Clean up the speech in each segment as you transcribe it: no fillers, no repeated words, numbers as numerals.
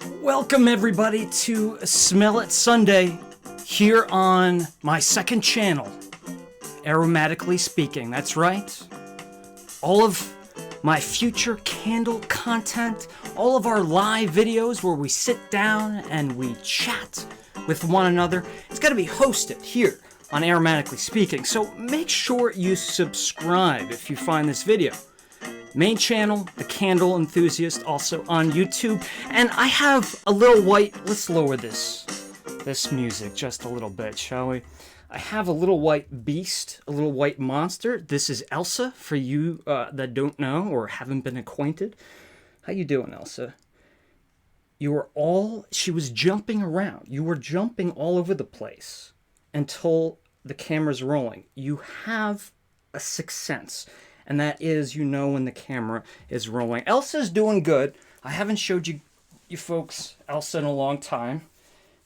Welcome everybody to Smell It Sunday here on my second channel, Aromatically speaking. That's right. All of my future candle content, all of our live videos where we sit down and we chat with one another, it's going to be hosted here on Aromatically speaking. So make sure you subscribe if you find this video. Main channel, The Candle Enthusiast, also on YouTube. And I have a little white, let's lower this music just a little bit, shall we? I have a little white beast, a little white monster. This is Elsa, for you that don't know or haven't been acquainted. How you doing, Elsa? She was jumping around. You were jumping all over the place until the camera's rolling. You have a sixth sense. And that is, you know when the camera is rolling. Elsa's doing good. I haven't showed you folks Elsa in a long time.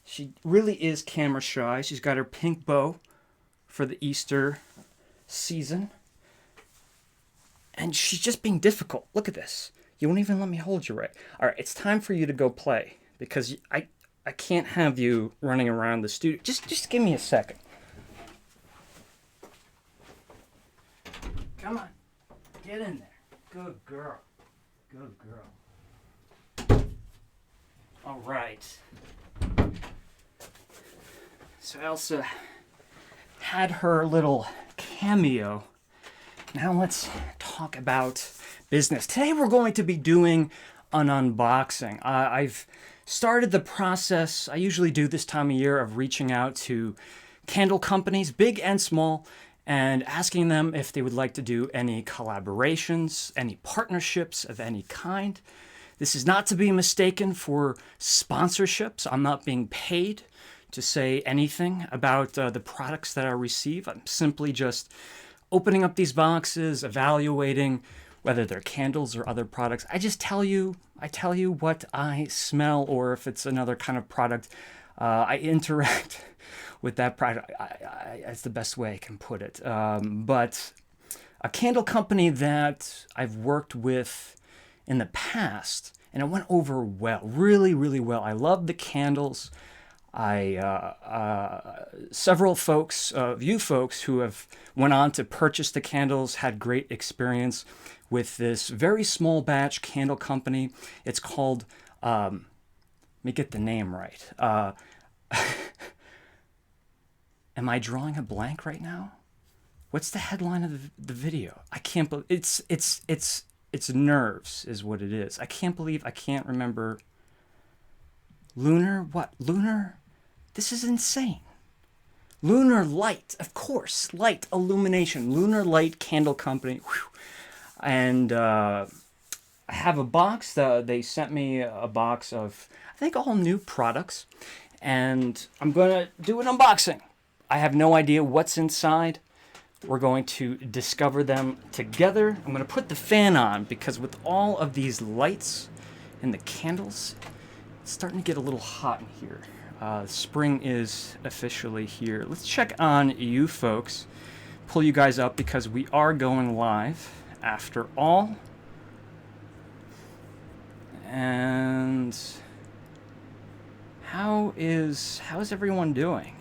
She really is camera shy. She's got her pink bow for the Easter season. And she's just being difficult. Look at this. You won't even let me hold you right. All right, it's time for you to go play. Because I can't have you running around the studio. Just give me a second. Come on. Get in there. Good girl. Good girl. All right. So Elsa had her little cameo. Now let's talk about business. Today we're going to be doing an unboxing. I've started the process, I usually do this time of year, of reaching out to candle companies, big and small, and asking them if they would like to do any collaborations, any partnerships of any kind. This is not to be mistaken for sponsorships. I'm not being paid to say anything about the products that I receive. I'm simply just opening up these boxes, evaluating whether they're candles or other products. I tell you what I smell, or if it's another kind of product, I interact with that product. That's the best way I can put it. But a candle company that I've worked with in the past, and it went over well, really, really well. I love the candles. Several folks, you folks who have went on to purchase the candles had great experience with this very small batch candle company. It's called, let me get the name right. Am I drawing a blank right now? What's the headline of the video? I can't believe it's nerves is what it is. I can't believe I can't remember. Lunar what? Lunar? This is insane. Lunar Light, of course, light illumination. Lunar Light Candle Company. Whew. And I have a box. They sent me a box of, I think, all new products, and I'm gonna do an unboxing. I have no idea what's inside. We're going to discover them together. I'm going to put the fan on because with all of these lights and the candles, it's starting to get a little hot in here. Spring is officially here. Let's check on you folks. Pull you guys up because we are going live after all. And how's everyone doing?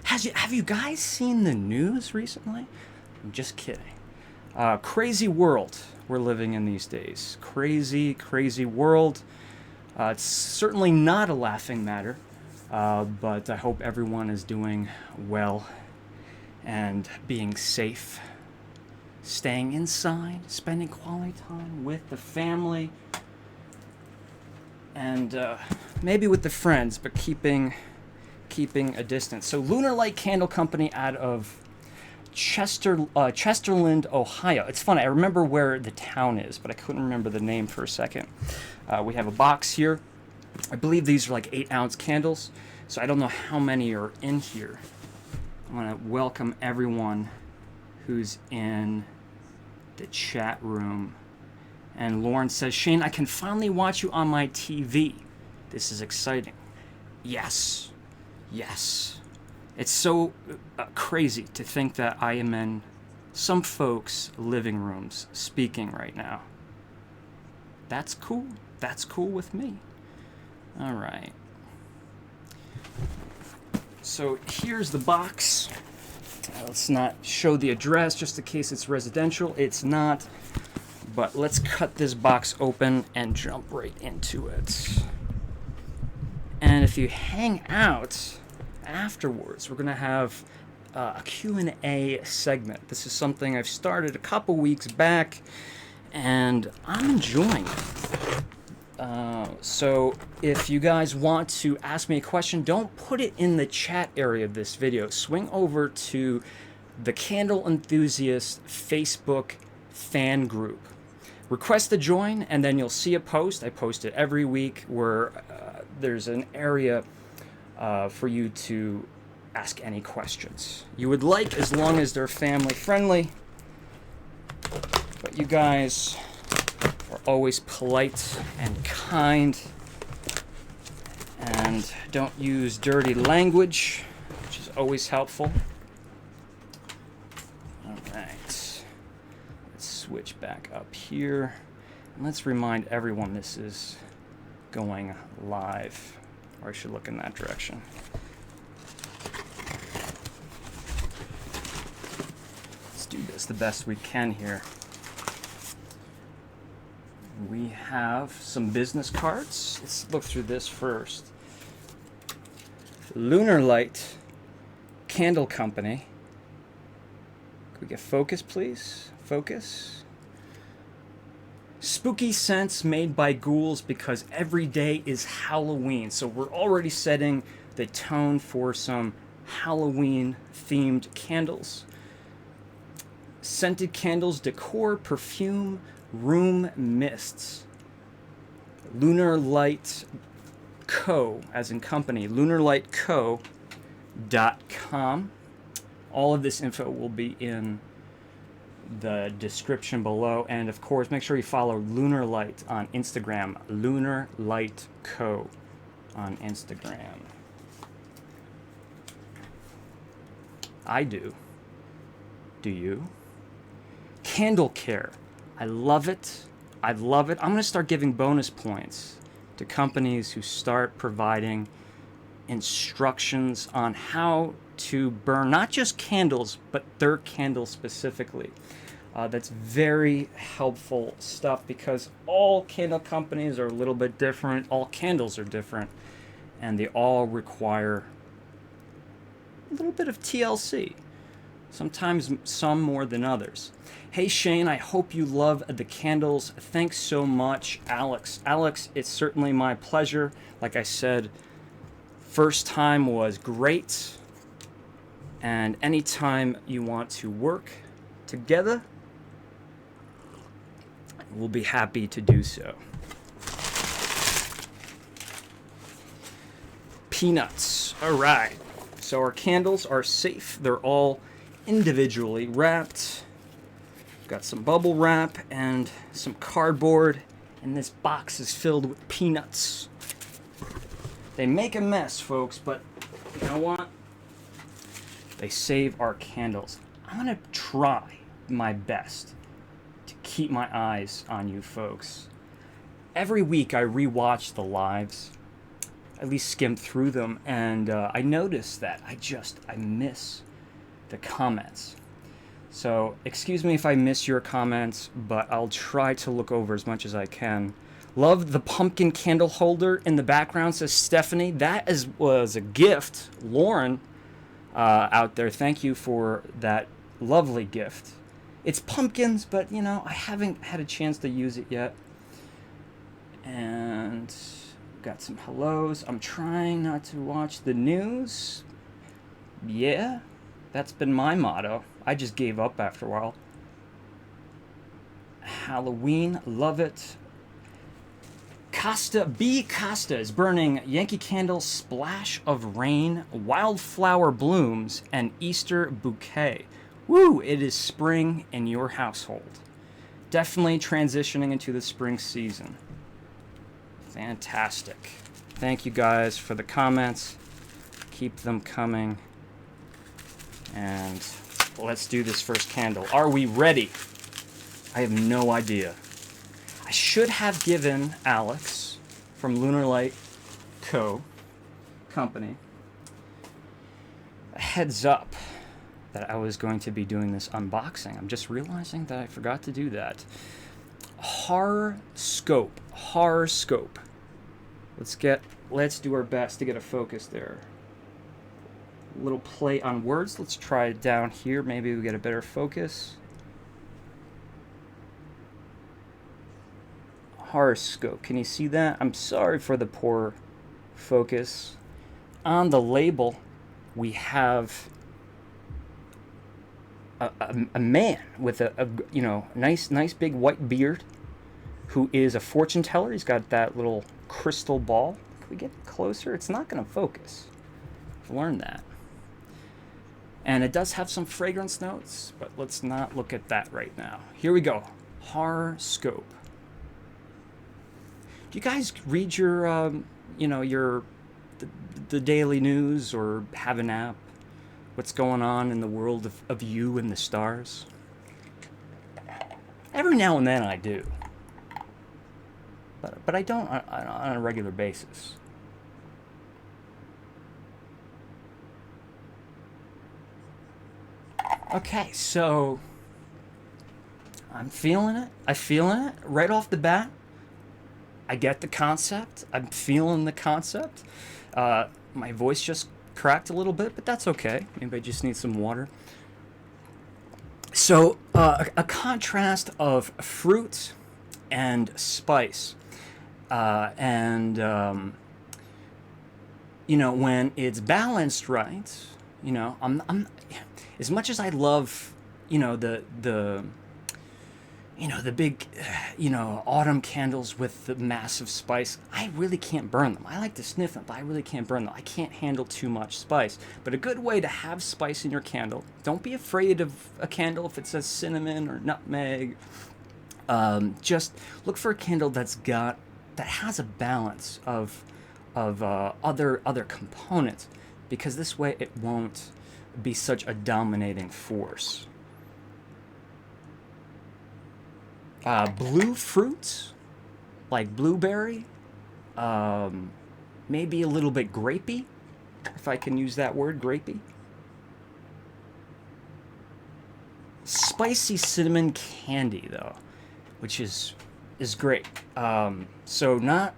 Have you guys seen the news recently? I'm just kidding. Crazy world we're living in these days. Crazy, crazy world. It's certainly not a laughing matter, but I hope everyone is doing well and being safe. Staying inside, spending quality time with the family, and maybe with the friends, but keeping a distance. So Lunar Light Candle Company out of Chesterland, Ohio. It's funny, I remember where the town is, but I couldn't remember the name for a second. We have a box here. I believe these are like 8-ounce candles, so I don't know how many are in here. I want to welcome everyone who's in the chat room. And Lauren says, Shane, I can finally watch you on my TV. This is exciting. Yes. Yes. It's so crazy to think that I am in some folks' living rooms speaking right now. That's cool. That's cool with me. All right. So here's the box. Let's not show the address just in case it's residential. It's not. But let's cut this box open and jump right into it. And if you hang out afterwards, we're going to have a Q&A segment. This is something I've started a couple weeks back, and I'm enjoying it. So if you guys want to ask me a question, don't put it in the chat area of this video. Swing over to the Candle Enthusiast Facebook fan group. Request to join, and then you'll see a post. I post it every week where there's an area for you to ask any questions you would like, as long as they're family friendly. But you guys are always polite and kind, and don't use dirty language, which is always helpful. All right, let's switch back up here, and let's remind everyone this is going live, or I should look in that direction. Let's do this the best we can here. We have some business cards. Let's look through this first. Lunar Light Candle Company. Could we get focus, please? Focus. Spooky scents made by ghouls because every day is Halloween. So we're already setting the tone for some Halloween-themed candles. Scented candles, decor, perfume, room mists. Lunar Light Co, as in company, lunarlightco.com. All of this info will be in the description below, and of course make sure you follow Lunar Light on Instagram, Lunar Light Co on Instagram. I do. Do you? Candle care. I love it. I love it. I'm going to start giving bonus points to companies who start providing instructions on how to burn not just candles, but their candles specifically. That's very helpful stuff, because all candle companies are a little bit different. All candles are different, and they all require a little bit of TLC. Sometimes some more than others. Hey Shane, I hope you love the candles. Thanks so much, Alex. Alex, it's certainly my pleasure. Like I said, first time was great. And anytime you want to work together, we'll be happy to do so. Peanuts. All right. So our candles are safe. They're all individually wrapped. Got some bubble wrap and some cardboard, and this box is filled with peanuts. They make a mess, folks, but you know what? They save our candles. I'm gonna try my best to keep my eyes on you folks. Every week I rewatch the lives, at least skim through them, and I notice that I miss the comments. So excuse me if I miss your comments, but I'll try to look over as much as I can. Love the pumpkin candle holder in the background, says Stephanie. That was a gift. Lauren out there, thank you for that lovely gift. It's pumpkins, but you know, I haven't had a chance to use it yet. And got some hellos. I'm trying not to watch the news. Yeah, that's been my motto. I just gave up after a while. Halloween, love it. Costa is burning Yankee Candle Splash of Rain, Wildflower Blooms, and Easter Bouquet. Woo, it is spring in your household. Definitely transitioning into the spring season. Fantastic. Thank you guys for the comments. Keep them coming. And let's do this first candle. Are we ready? I have no idea. I should have given Alex from Lunar Light Company a heads up that I was going to be doing this unboxing. I'm just realizing that I forgot to do that. HORRORSCOPE. HORRORSCOPE. Let's do our best to get a focus there. A little play on words. Let's try it down here. Maybe we get a better focus. HORRORSCOPE. Can you see that? I'm sorry for the poor focus. On the label, we have a man with a nice big white beard who is a fortune teller. He's got that little crystal ball. Can we get closer? It's not going to focus. I've learned that. And it does have some fragrance notes, but let's not look at that right now. Here we go. HORRORSCOPE. Do you guys read your, the daily news or have an app? What's going on in the world of you and the stars? Every now and then I do. But I don't on a regular basis. Okay, so I'm feeling it. I'm feeling it right off the bat. I get the concept. I'm feeling the concept. My voice just cracked a little bit, but that's okay. Maybe I just need some water. So a contrast of fruit and spice. When it's balanced right, I'm as much as I love, the big, autumn candles with the massive spice, I really can't burn them. I like to sniff them, but I really can't burn them. I can't handle too much spice. But a good way to have spice in your candle, don't be afraid of a candle if it says cinnamon or nutmeg. Just look for a candle that has a balance of other components, because this way it won't be such a dominating force. Blue fruits, like blueberry, maybe a little bit grapey, if I can use that word, grapey. Spicy cinnamon candy, though, which is great. So not,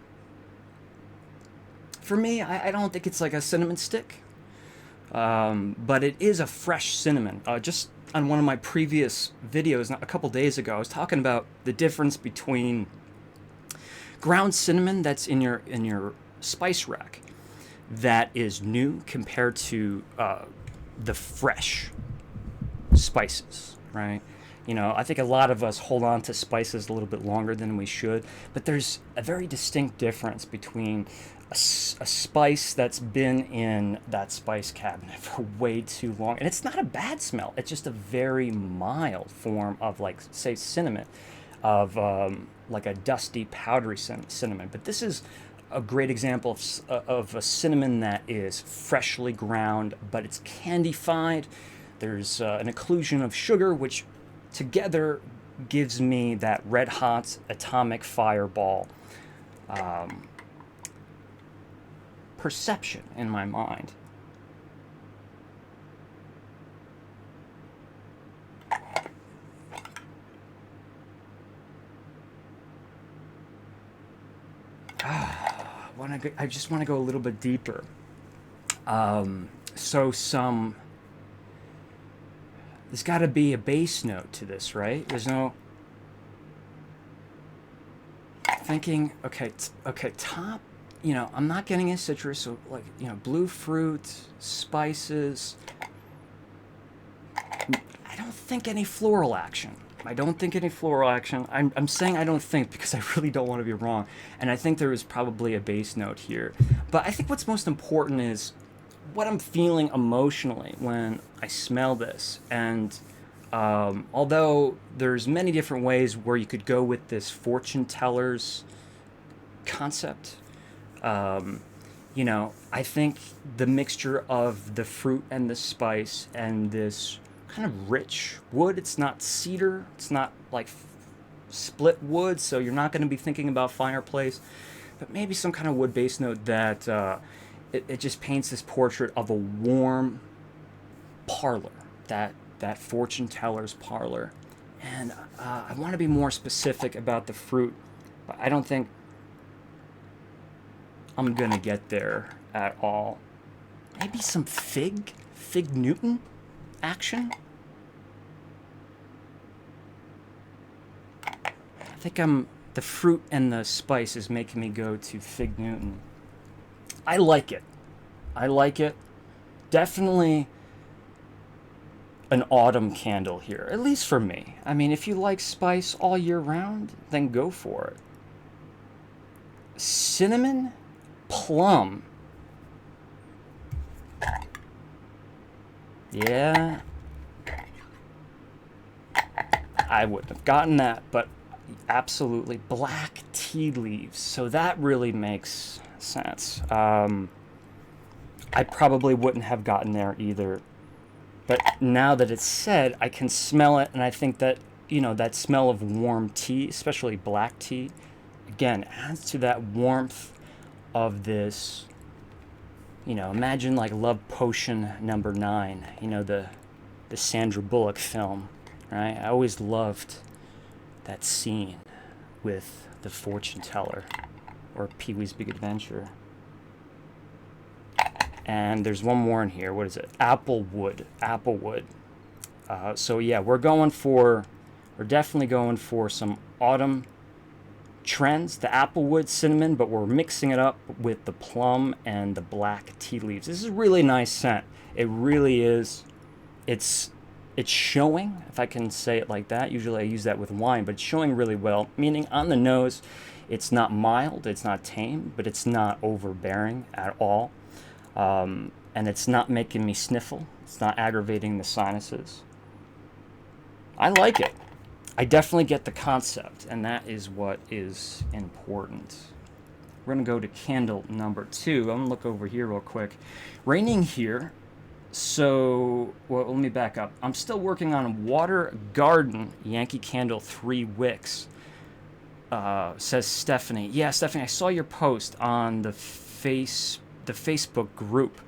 for me, I don't think it's like a cinnamon stick, but it is a fresh cinnamon. Just on one of my previous videos a couple days ago, I was talking about the difference between ground cinnamon that's in your spice rack that is new compared to the fresh spices, right? I think a lot of us hold on to spices a little bit longer than we should, but there's a very distinct difference between a spice that's been in that spice cabinet for way too long, and it's not a bad smell. It's just a very mild form of, like, say, cinnamon, of like a dusty, powdery cinnamon. But this is a great example of a cinnamon that is freshly ground, but it's candified. There's an occlusion of sugar, which together gives me that red hot atomic fireball perception in my mind. I just want to go a little bit deeper. There's got to be a bass note to this, right? There's no thinking. Okay, top. I'm not getting a citrus, so like blue fruit, spices. I don't think any floral action. I'm saying I don't think because I really don't want to be wrong, and I think there is probably a bass note here. But I think what's most important is what I'm feeling emotionally when I smell this. And although there's many different ways where you could go with this fortune teller's concept, I think the mixture of the fruit and the spice and this kind of rich wood, it's not cedar, it's not like split wood, so you're not going to be thinking about fireplace. but maybe some kind of wood base note that it just paints this portrait of a warm parlor, that fortune teller's parlor. And I want to be more specific about the fruit, but I don't think I'm going to get there at all. Maybe some fig Newton action? I think the fruit and the spice is making me go to fig Newton. I like it. Definitely an autumn candle here, at least for me. I mean, if you like spice all year round, then go for it. Cinnamon plum. Yeah. I wouldn't have gotten that, but absolutely. Black tea leaves. So that really makes sense. I probably wouldn't have gotten there either. But now that it's said, I can smell it, and I think that, that smell of warm tea, especially black tea, again, adds to that warmth of this, imagine like Love Potion number 9, the Sandra Bullock film, right? I always loved that scene with the fortune teller, or Pee-wee's Big Adventure. And there's one more in here. What is it? Applewood. So yeah, we're definitely going for some autumn trends. The applewood, cinnamon, but we're mixing it up with the plum and the black tea leaves. This is a really nice scent. It really is. It's showing, if I can say it like that. Usually I use that with wine, but it's showing really well. Meaning on the nose, it's not mild, it's not tame, but it's not overbearing at all. And it's not making me sniffle. It's not aggravating the sinuses. I like it. I definitely get the concept, and that is what is important. We're going to go to candle number 2. I'm going to look over here real quick. Raining here. So, well, let me back up. I'm still working on Water Garden Yankee Candle 3 wicks. Says Stephanie. Yeah, Stephanie, I saw your post on the Facebook group.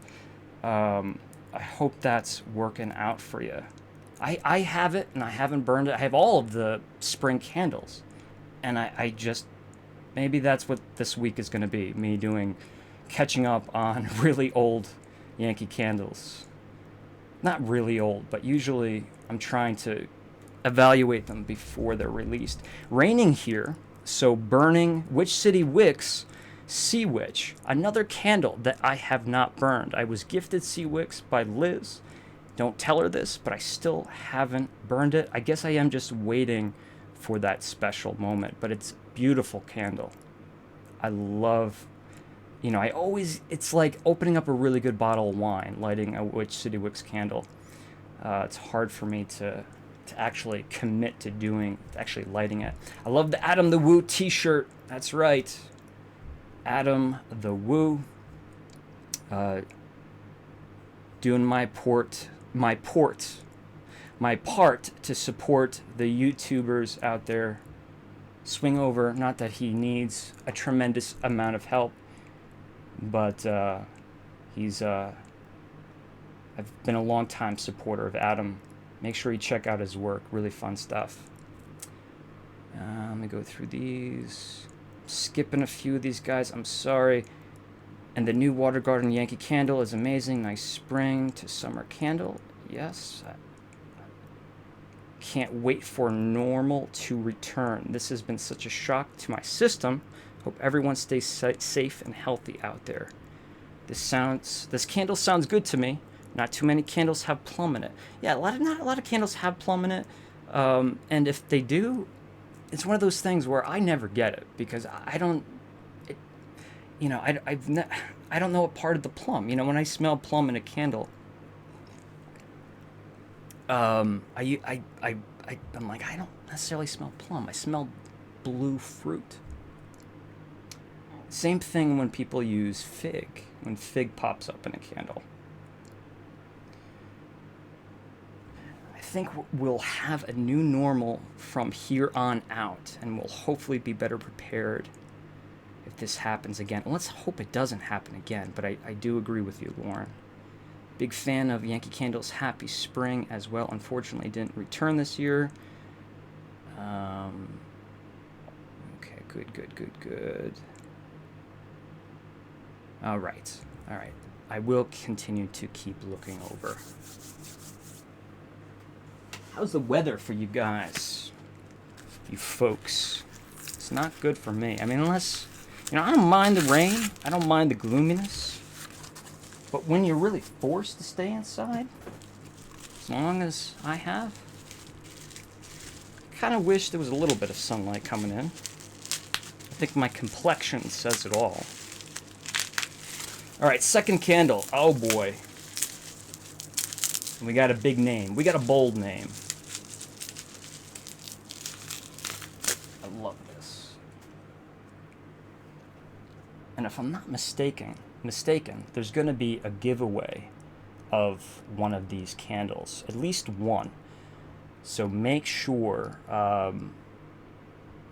I hope that's working out for you. I have it, and I haven't burned it. I have all of the spring candles, and I just, maybe that's what this week is going to be, me catching up on really old Yankee candles. Not really old, but usually I'm trying to evaluate them before they're released. Raining here, so burning Witch City Wicks, Sea Witch, another candle that I have not burned. I was gifted Sea Wicks by Liz. Don't tell her this, but I still haven't burned it. I guess I am just waiting for that special moment, but it's a beautiful candle. I love, it's like opening up a really good bottle of wine, lighting a Witch City Wicks candle. It's hard for me to actually commit to actually lighting it. I love the Adam the Woo t-shirt. That's right. Adam the Woo, doing my part to support the YouTubers out there. Swing over, not that he needs a tremendous amount of help, but I've been a long time supporter of Adam. Make sure you check out his work, really fun stuff. Let me go through these. Skipping a few of these guys, I'm sorry. And the new Water Garden Yankee Candle is amazing. Nice spring to summer candle. Yes. I can't wait for normal to return. This has been such a shock to my system. Hope everyone stays safe and healthy out there. This candle sounds good to me. Not too many candles have plum in it. Yeah, not a lot of candles have plum in it. And if they do, it's one of those things where I never get it because I don't know what part of the plum. When I smell plum in a candle, I'm like, I don't necessarily smell plum. I smell blue fruit. Same thing when people use fig. When fig pops up in a candle. I think we'll have a new normal from here on out, and we'll hopefully be better prepared. If this happens again. Let's hope it doesn't happen again, but I do agree with you, Lauren. Big fan of Yankee Candle's Happy Spring as well. Unfortunately, didn't return this year. Okay, good. All right. I will continue to keep looking over. How's the weather for you guys? You folks. It's not good for me. I mean, unless, I don't mind the rain. I don't mind the gloominess. But when you're really forced to stay inside, as long as I have, I kind of wish there was a little bit of sunlight coming in. I think my complexion says it all. All right, second candle. Oh boy. We got a big name. We got a bold name. I love this. And if I'm not mistaken, there's going to be a giveaway of one of these candles, at least one. So make sure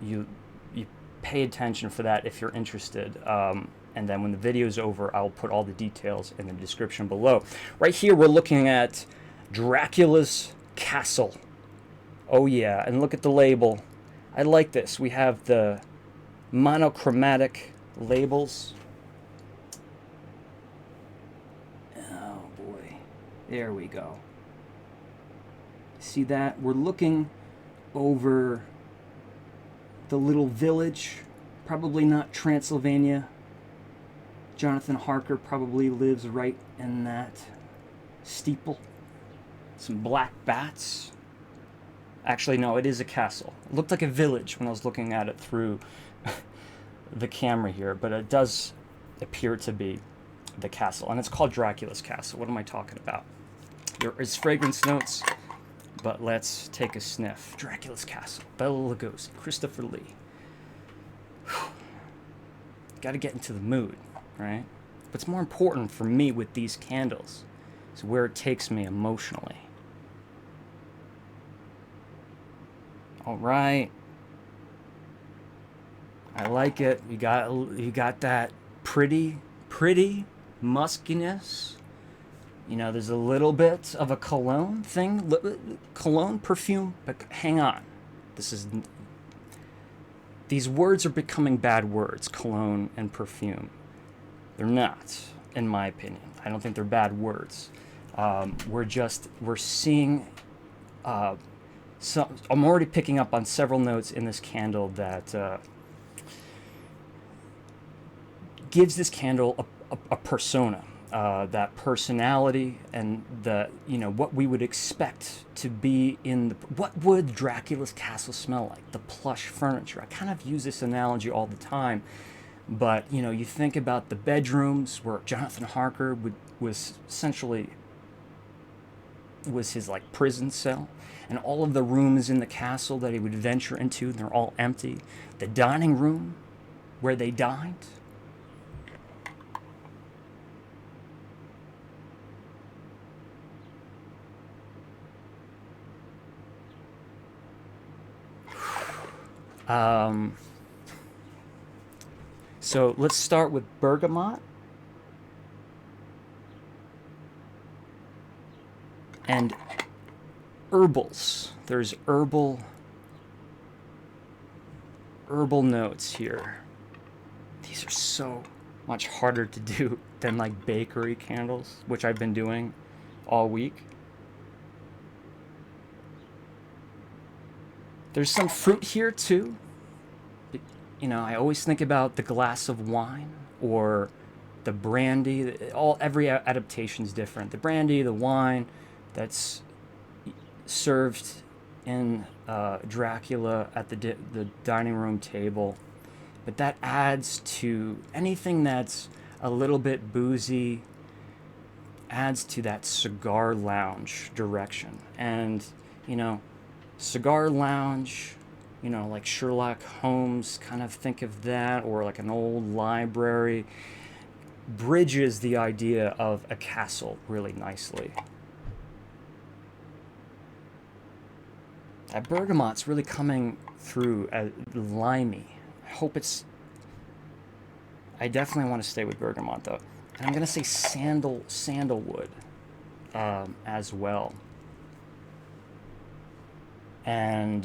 you pay attention for that if you're interested. And then when the video's over, I'll put all the details in the description below. Right here, we're looking at Dracula's Castle. Oh yeah, and look at the label. I like this. We have the monochromatic labels. Oh boy, there we go. See that? We're looking over the little village, probably not Transylvania. Jonathan Harker probably lives right in that steeple. Some black bats. Actually, no, it is a castle. It looked like a village when I was looking at it through the camera here, but it does appear to be the castle. And it's called Dracula's Castle. What am I talking about? There is fragrance notes, but let's take a sniff. Dracula's Castle. Bela Lugosi. Christopher Lee. Got to get into the mood, right? What's more important for me with these candles is where it takes me emotionally. All right. I like it. You got that pretty muskiness. There's a little bit of a cologne thing, cologne perfume, but hang on. These words are becoming bad words, cologne and perfume. They're not, in my opinion. I don't think they're bad words. We're seeing, I'm already picking up on several notes in this candle that gives this candle a persona, that personality, and what we would expect to be in what would Dracula's castle smell like? The plush furniture. I kind of use this analogy all the time, but you think about the bedrooms where Jonathan Harker was his like prison cell, and all of the rooms in the castle that he would venture into, they're all empty. The dining room where they dined. So let's start with bergamot and herbals. There's herbal notes here. These are so much harder to do than like bakery candles, which I've been doing all week. There's some fruit here too. I always think about the glass of wine or the brandy. Every adaptation is different. The brandy, the wine that's served in Dracula at the dining room table. But that adds to anything that's a little bit boozy, adds to that cigar lounge direction. And, cigar lounge, like Sherlock Holmes, kind of think of that, or like an old library, bridges the idea of a castle really nicely. That bergamot's really coming through as limey. I hope it's I definitely want to stay with bergamot though, and I'm gonna say sandalwood as well. And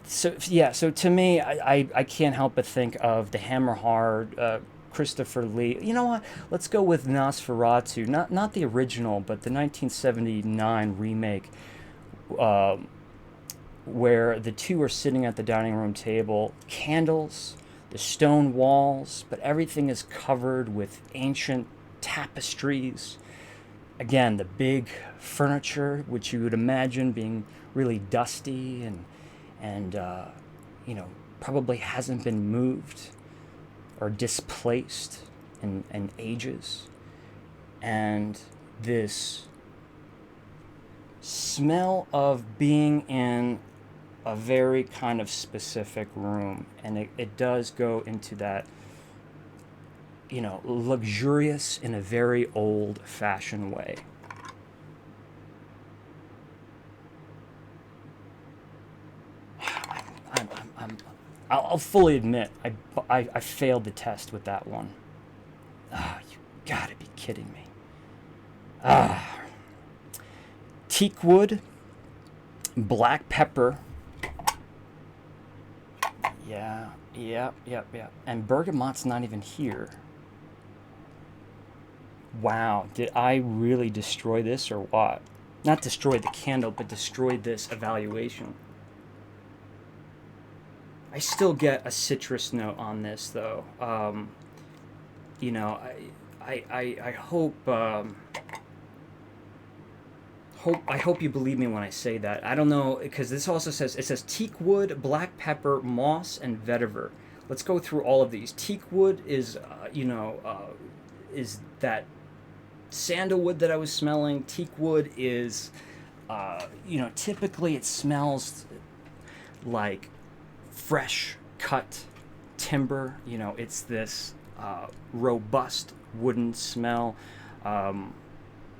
so yeah, so to me, I can't help but think of the Hammer Hard, Christopher Lee. You know what? Let's go with Nosferatu, not the original, but the 1979 remake, uh, where the two are sitting at the dining room table, candles, the stone walls, but everything is covered with ancient tapestries. Again, the big furniture, which you would imagine being really dusty and probably hasn't been moved or displaced in ages. And this smell of being in a very kind of specific room, and it does go into that, luxurious in a very old-fashioned way. I'll fully admit I failed the test with that one. Ah, you gotta be kidding me. Teak wood, black pepper. Yeah. And bergamot's not even here. Wow, did I really destroy this or what? Not destroy the candle, but destroy this evaluation. I still get a citrus note on this, though. I hope you believe me when I say that. I don't know, because this also says teak wood, black pepper, moss, and vetiver. Let's go through all of these. Teak wood is is that sandalwood that I was smelling. Teak wood is, typically it smells like fresh cut timber. It's this robust wooden smell,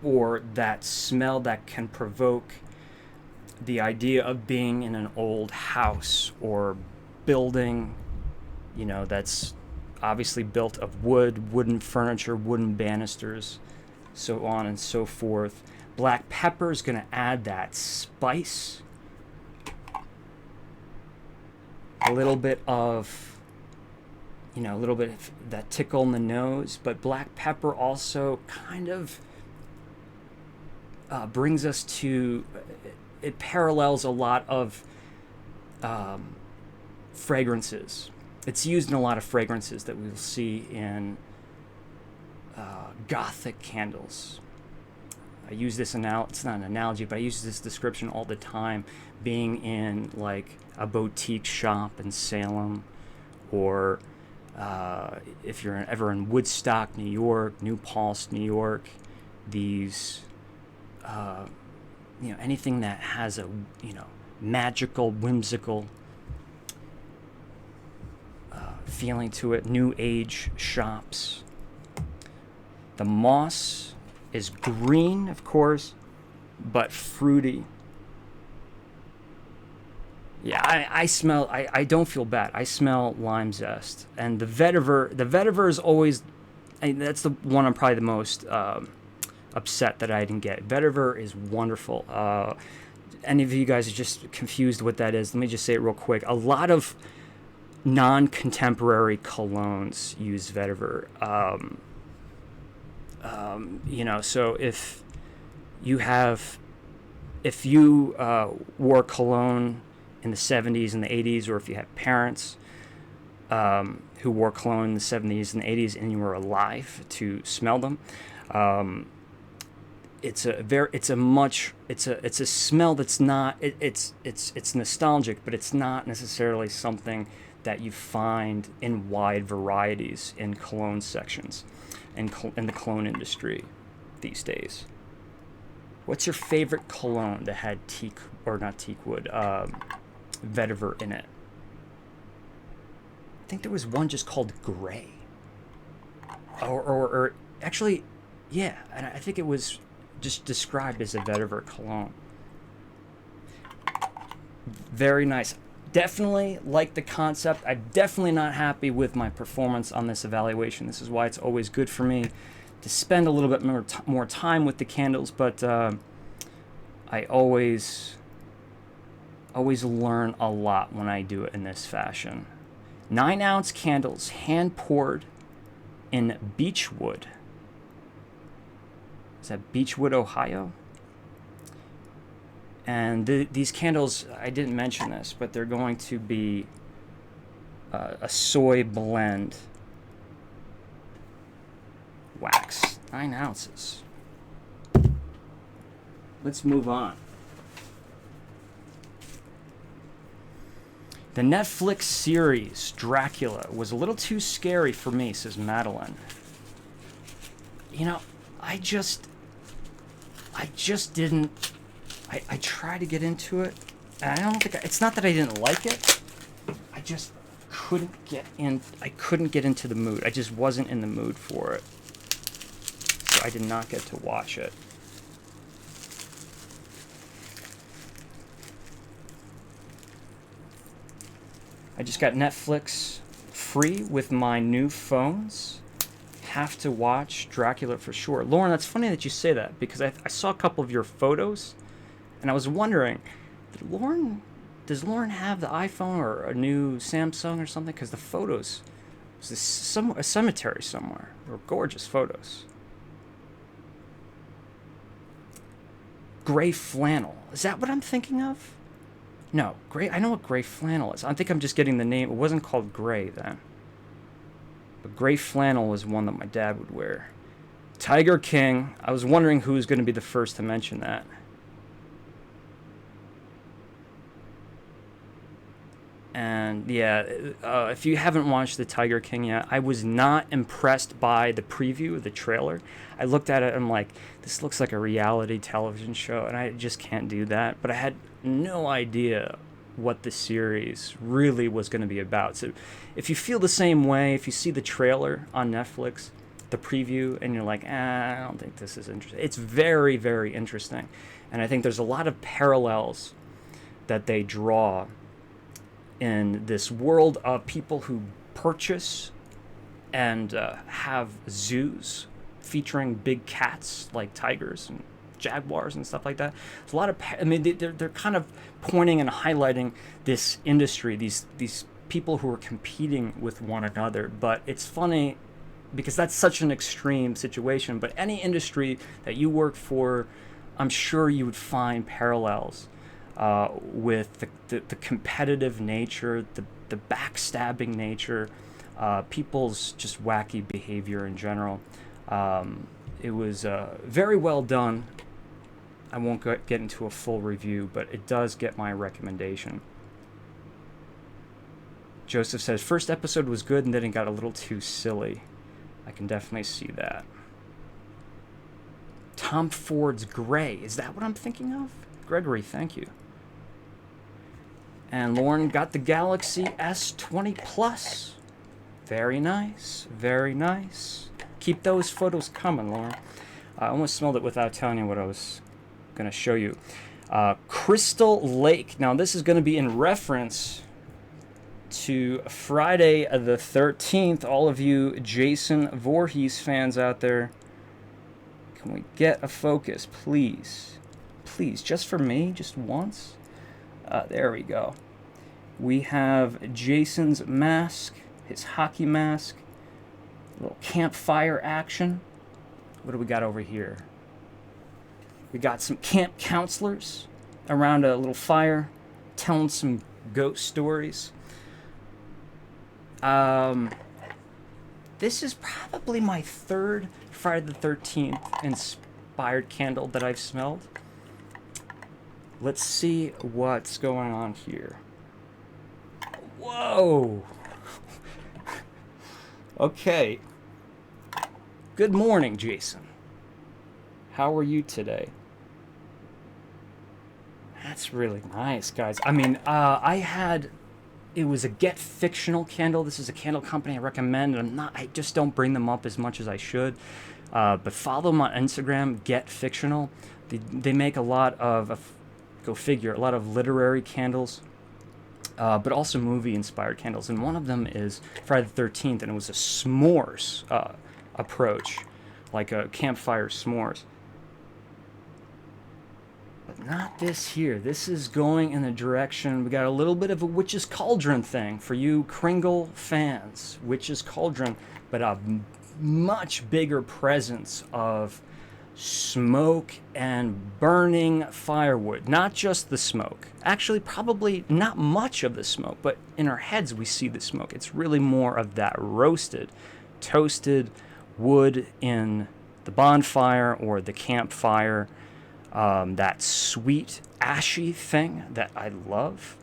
or that smell that can provoke the idea of being in an old house or building, that's obviously built of wood, wooden furniture, wooden banisters, so on and so forth. Black pepper is going to add that spice, a little bit of that tickle in the nose, but black pepper also kind of brings us to, it parallels a lot of fragrances. It's used in a lot of fragrances that we'll see in Gothic candles. I use this it's not an analogy, but I use this description all the time, being in like a boutique shop in Salem, or if you're ever in Woodstock, New York, New Paltz, New York, these, anything that has a, magical, whimsical feeling to it, New Age shops. The moss is green, of course, but fruity. Yeah, I smell, I don't feel bad. I smell lime zest. And the vetiver is always, that's the one I'm probably the most upset that I didn't get. Vetiver is wonderful. Any of you guys are just confused what that is, let me just say it real quick. A lot of non-contemporary colognes use vetiver. So if you wore cologne in the 70s and the 80s, or if you had parents who wore cologne in the 70s and the 80s and you were alive to smell them, it's a smell that's not, it's nostalgic, but it's not necessarily something that you find in wide varieties in cologne sections in the cologne industry these days. What's your favorite cologne that had vetiver in it? I think there was one just called Gray. Or actually, yeah, and I think it was just described as a vetiver cologne. Very nice. definitely like the concept. I'm definitely not happy with my performance on this evaluation. This is why it's always good for me to spend a little bit more time with the candles, but I always learn a lot when I do it in this fashion. 9-ounce candles, hand poured in Beechwood. Is that Beechwood, Ohio? And these candles, I didn't mention this, but they're going to be a soy blend wax. 9 ounces. Let's move on. The Netflix series Dracula was a little too scary for me, says Madeline. You know, I just didn't. I tried to get into it, and I don't think it's not that I didn't like it. I just couldn't get in. I couldn't get into the mood. I just wasn't in the mood for it, so I did not get to watch it. I just got Netflix free with my new phones. Have to watch Dracula for sure. Lauren, that's funny that you say that, because I saw a couple of your photos, and I was wondering, does Lauren have the iPhone or a new Samsung or something? Because the photos, was this a cemetery somewhere. They were gorgeous photos. Gray flannel. Is that what I'm thinking of? No, gray. I know what gray flannel is. I think I'm just getting the name. It wasn't called gray then. But gray flannel was one that my dad would wear. Tiger King. I was wondering who was going to be the first to mention that. And yeah, if you haven't watched the Tiger King yet, I was not impressed by the preview, the trailer. I looked at it and I'm like, this looks like a reality television show, and I just can't do that. But I had no idea what the series really was going to be about. So if you feel the same way, if you see the trailer on Netflix, the preview, and you're like, I don't think this is interesting. It's very, very interesting. And I think there's a lot of parallels that they draw in this world of people who purchase and have zoos featuring big cats like tigers and jaguars and stuff like that. There's a lot of, they're kind of pointing and highlighting this industry, these people who are competing with one another. But it's funny because that's such an extreme situation. But any industry that you work for, I'm sure you would find parallels with the competitive nature, the backstabbing nature, people's just wacky behavior in general. It was very well done. I won't get into a full review, but it does get my recommendation. Joseph says, first episode was good and then it got a little too silly. I can definitely see that. Tom Ford's Gray. Is that what I'm thinking of? Gregory, thank you. And Lauren got the Galaxy S20 Plus. Very nice. Very nice. Keep those photos coming, Lauren. I almost smelled it without telling you what I was going to show you. Crystal Lake. Now, this is going to be in reference to Friday the 13th. All of you Jason Voorhees fans out there, can we get a focus, please? Please, just for me, just once. There we go. We have Jason's mask, his hockey mask, a little campfire action. What do we got over here? We got some camp counselors around a little fire telling some ghost stories. This is probably my third Friday the 13th inspired candle that I've smelled. Let's see what's going on here. Whoa! Okay. Good morning, Jason. How are you today? That's really nice, guys. I mean, it was a Get Fictional candle. This is a candle company I recommend, and I just don't bring them up as much as I should. But follow them on Instagram, Get Fictional. They make a lot of, go figure, a lot of literary candles. but also movie-inspired candles. And one of them is Friday the 13th, and it was a s'mores approach, like a campfire s'mores. But not this here. This is going in the direction, we got a little bit of a Witch's Cauldron thing for you Kringle fans. Witch's Cauldron, but a much bigger presence of smoke and burning firewood. Not just the smoke. Actually, probably not much of the smoke, but in our heads we see the smoke. It's really more of that roasted, toasted wood in the bonfire or the campfire. That sweet, ashy thing that I love.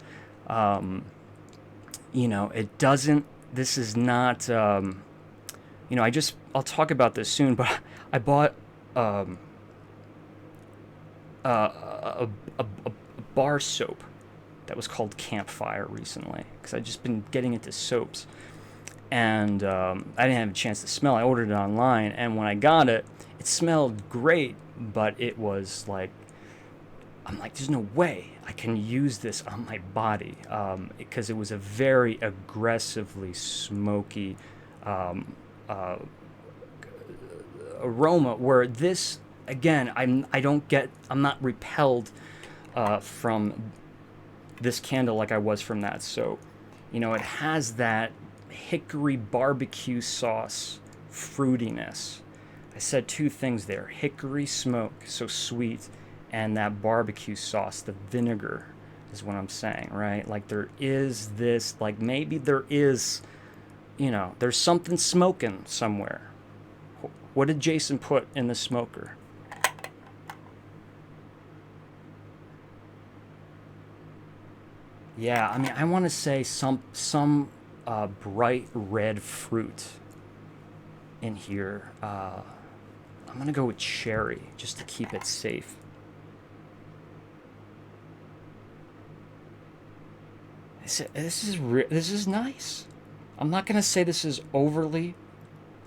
It doesn't, this is not, I'll talk about this soon, but I bought a bar soap that was called Campfire recently, because I've just been getting into soaps. And I didn't have a chance to smell. I ordered it online, and when I got it, it smelled great, but it was like, I'm like, there's no way I can use this on my body, because it was a very aggressively smoky aroma, where this, again, I'm not repelled from this candle like I was from that soap. It has that hickory barbecue sauce fruitiness. I said two things there: hickory smoke, so sweet, and that barbecue sauce, the vinegar, is what I'm saying, right? Like there is this, like maybe there is, there's something smoking somewhere. What did Jason put in the smoker? Yeah, I mean, I want to say some bright red fruit in here. I'm gonna go with cherry just to keep it safe. This is nice. I'm not gonna say this is overly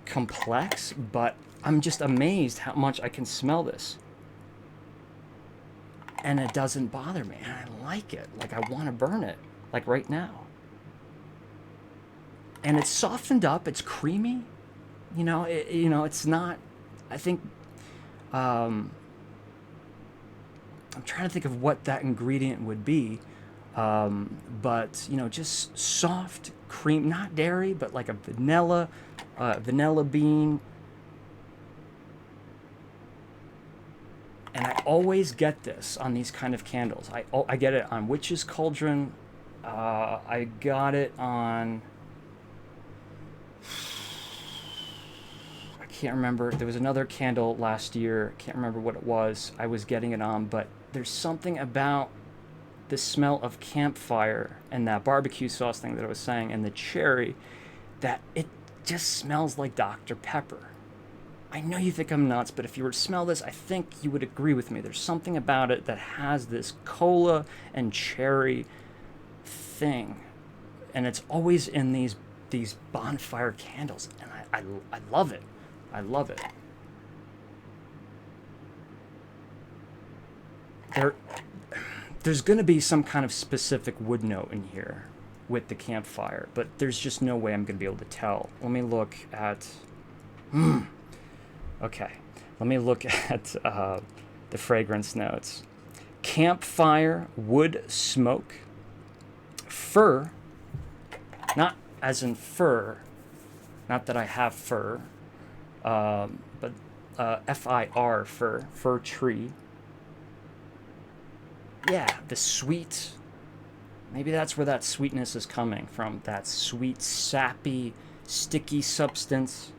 complex, but I'm just amazed how much I can smell this, and it doesn't bother me, and I like it. Like I want to burn it, like right now. And it's softened up. It's creamy. It's not. I think. I'm trying to think of what that ingredient would be, but just soft cream, not dairy, but like a vanilla bean. And I always get this on these kind of candles. I get it on Witch's Cauldron. I got it on, I can't remember. There was another candle last year. Can't remember what it was. I was getting it on, but there's something about the smell of campfire and that barbecue sauce thing that I was saying, and the cherry, that it just smells like Dr. Pepper. I know you think I'm nuts, but if you were to smell this, I think you would agree with me. There's something about it that has this cola and cherry thing, and it's always in these bonfire candles, and I love it. I love it. There's going to be some kind of specific wood note in here with the campfire, but there's just no way I'm going to be able to tell. Let me look at... Okay, let me look at the fragrance notes. Campfire, wood, smoke, fir, not as in fur, not that I have fur, but F-I-R, fir tree. Yeah, the sweet, maybe that's where that sweetness is coming from, that sweet, sappy, sticky substance.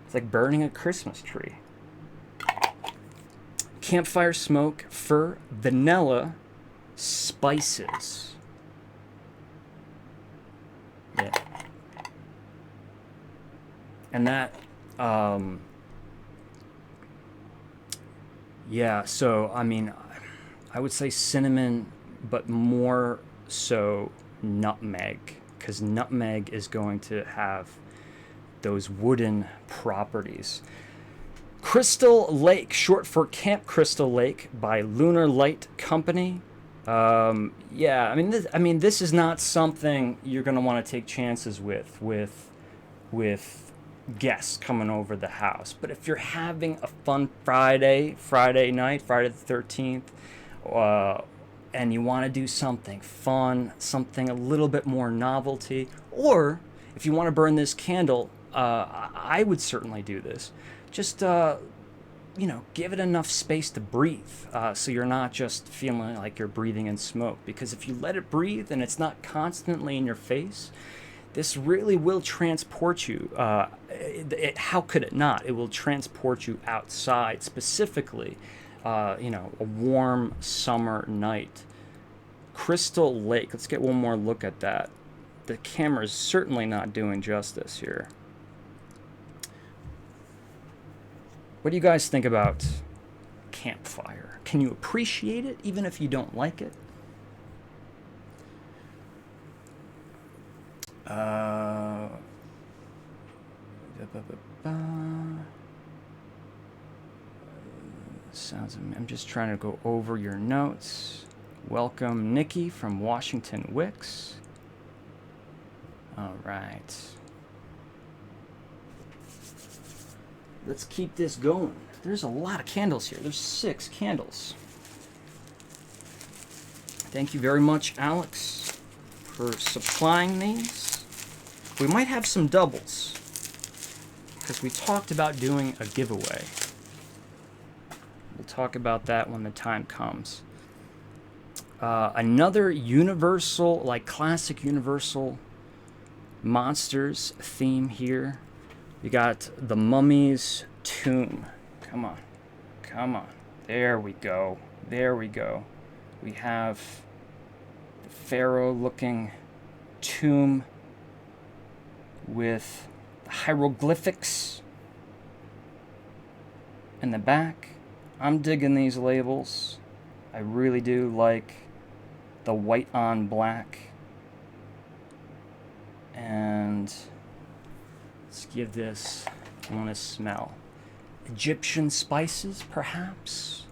It's like burning a Christmas tree. Campfire smoke, fir, vanilla, spices. Yeah. And that, yeah, so, I mean, I would say cinnamon, but more so nutmeg, because nutmeg is going to have those wooden properties. Crystal Lake, short for Camp Crystal Lake, by Lunar Light Company. Yeah, this is not something you're gonna want to take chances with guests coming over the house. But if you're having a fun Friday night, Friday the 13th, uh, and you want to do something fun, something a little bit more novelty, or if you want to burn this candle, I would certainly do this. Just give it enough space to breathe, so you're not just feeling like you're breathing in smoke. Because if you let it breathe and it's not constantly in your face, this really will transport you. How could it not? It will transport you outside, specifically, a warm summer night. Crystal Lake. Let's get one more look at that. The camera's certainly not doing justice here. What do you guys think about campfire? Can you appreciate it even if you don't like it? Sounds. I'm just trying to go over your notes. Welcome, Nikki from Washington Wicks. All right. Let's keep this going. There's a lot of candles here. There's 6 candles. Thank you very much, Alex, for supplying these. We might have some doubles, because we talked about doing a giveaway. We'll talk about that when the time comes. Another Universal, like classic Universal Monsters theme here. We got the Mummy's Tomb. Come on. There we go. We have the pharaoh-looking tomb with hieroglyphics in the back. I'm digging these labels. I really do like the white on black. And let's give this one a smell. Egyptian spices, perhaps.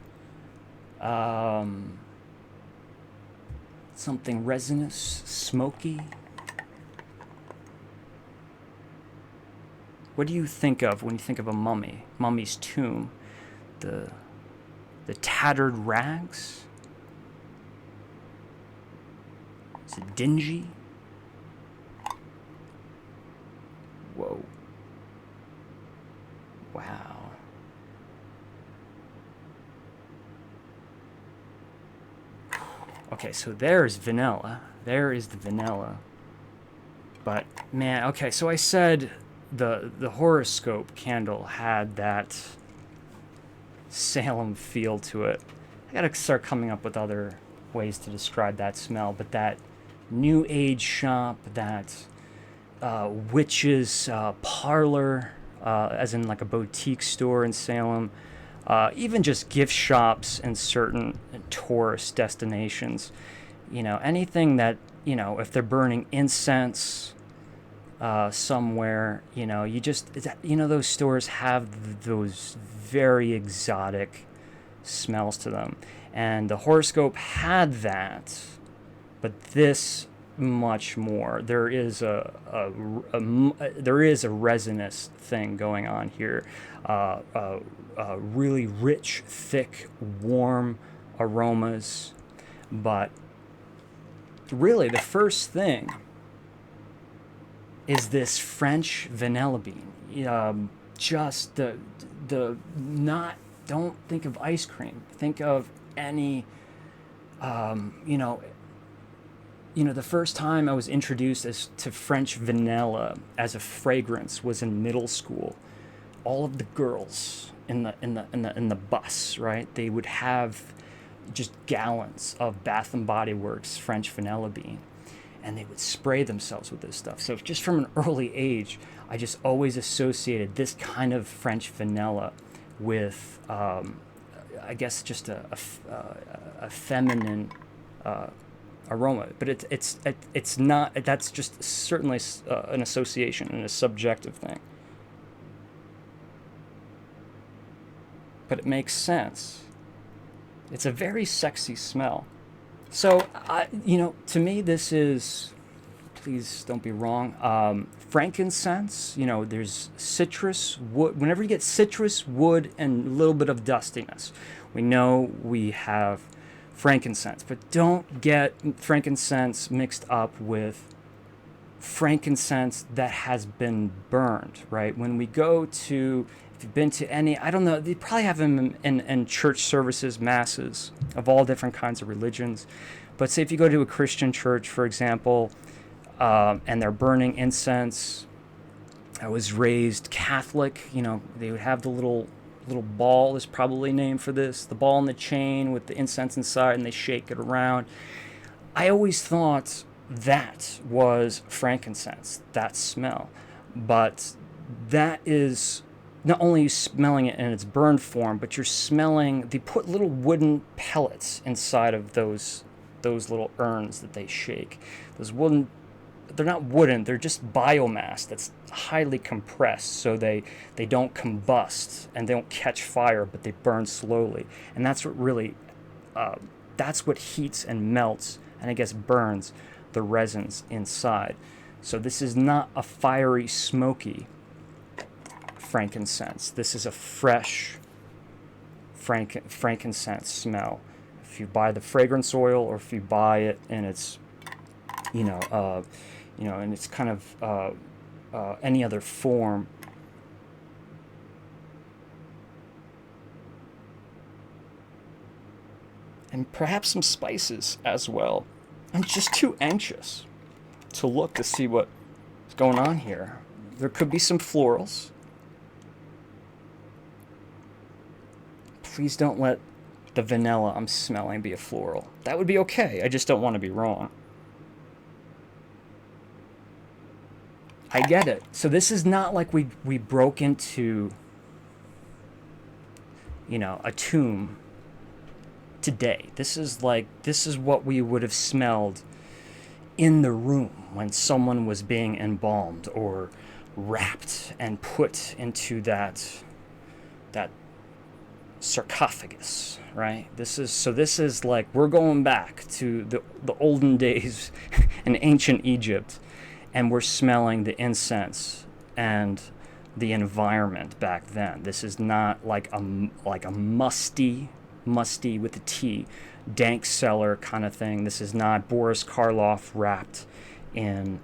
Something resinous, smoky. What do you think of when you think of a mummy? Mummy's tomb. The tattered rags? Is it dingy? Whoa. Wow. Okay, so there's vanilla. There is the vanilla. But, man, okay, so I said the horoscope candle had that Salem feel to it. I gotta start coming up with other ways to describe that smell, but that new age shop, that witch's parlor, as in like a boutique store in Salem, even just gift shops in certain tourist destinations. Anything that, if they're burning incense somewhere, those stores have those very exotic smells to them. And the horoscope had that, but this much more. There is a resinous thing going on here. Really rich, thick, warm aromas. But really, the first thing is this French vanilla bean. Just the not. Don't think of ice cream. Think of any. The first time I was introduced to French vanilla as a fragrance was in middle school. All of the girls in the bus, right? They would have just gallons of Bath and Body Works French vanilla bean, and they would spray themselves with this stuff. So just from an early age, I just always associated this kind of French vanilla with, I guess, just a feminine aroma. But it's not. That's just certainly an association and a subjective thing. But it makes sense. It's a very sexy smell. So, to me, this is, please don't be wrong, frankincense. There's citrus, wood. Whenever you get citrus, wood, and a little bit of dustiness, we know we have frankincense. But don't get frankincense mixed up with frankincense that has been burned, right? When we go to, if you've been to any, I don't know, they probably have them in church services, masses of all different kinds of religions. But say if you go to a Christian church, for example, and they're burning incense. I was raised Catholic. They would have the little ball is probably named for this, the ball and the chain with the incense inside, and they shake it around. I always thought that was frankincense, that smell. But that is not only you smelling it in its burned form, but you're smelling, they put little wooden pellets inside of those little urns that they shake. Those wooden, they're not wooden, they're just biomass that's highly compressed, so they don't combust and they don't catch fire, but they burn slowly. And that's what really, that's what heats and melts and I guess burns the resins inside. So this is not a fiery, smoky frankincense. This is a fresh frankincense smell. If you buy the fragrance oil, or if you buy it and it's, and it's kind of any other form, and perhaps some spices as well. I'm just too anxious to look to see what's going on here. There could be some florals. Please don't let the vanilla I'm smelling be a floral. That would be okay. I just don't want to be wrong. I get it. So this is not like we broke into, a tomb today. This is what we would have smelled in the room when someone was being embalmed or wrapped and put into that sarcophagus, right? This is like we're going back to the olden days in ancient Egypt, and we're smelling the incense and the environment back then. This is not like a musty with a T, dank cellar kind of thing. This is not Boris Karloff wrapped in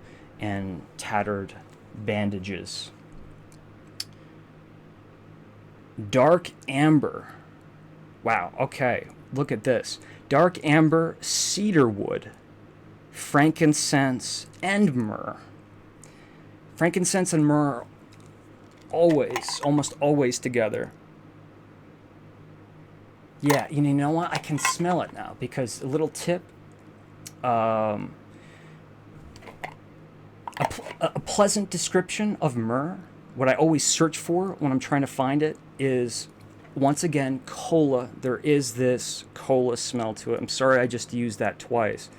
tattered bandages. Dark amber. Wow, okay, look at this. Dark amber, cedarwood, frankincense, and myrrh. Frankincense and myrrh are almost always together. Yeah, you know what? I can smell it now, because a little tip. A pleasant description of myrrh, what I always search for when I'm trying to find it, is, once again, cola. There is this cola smell to it. I'm sorry I just used that twice.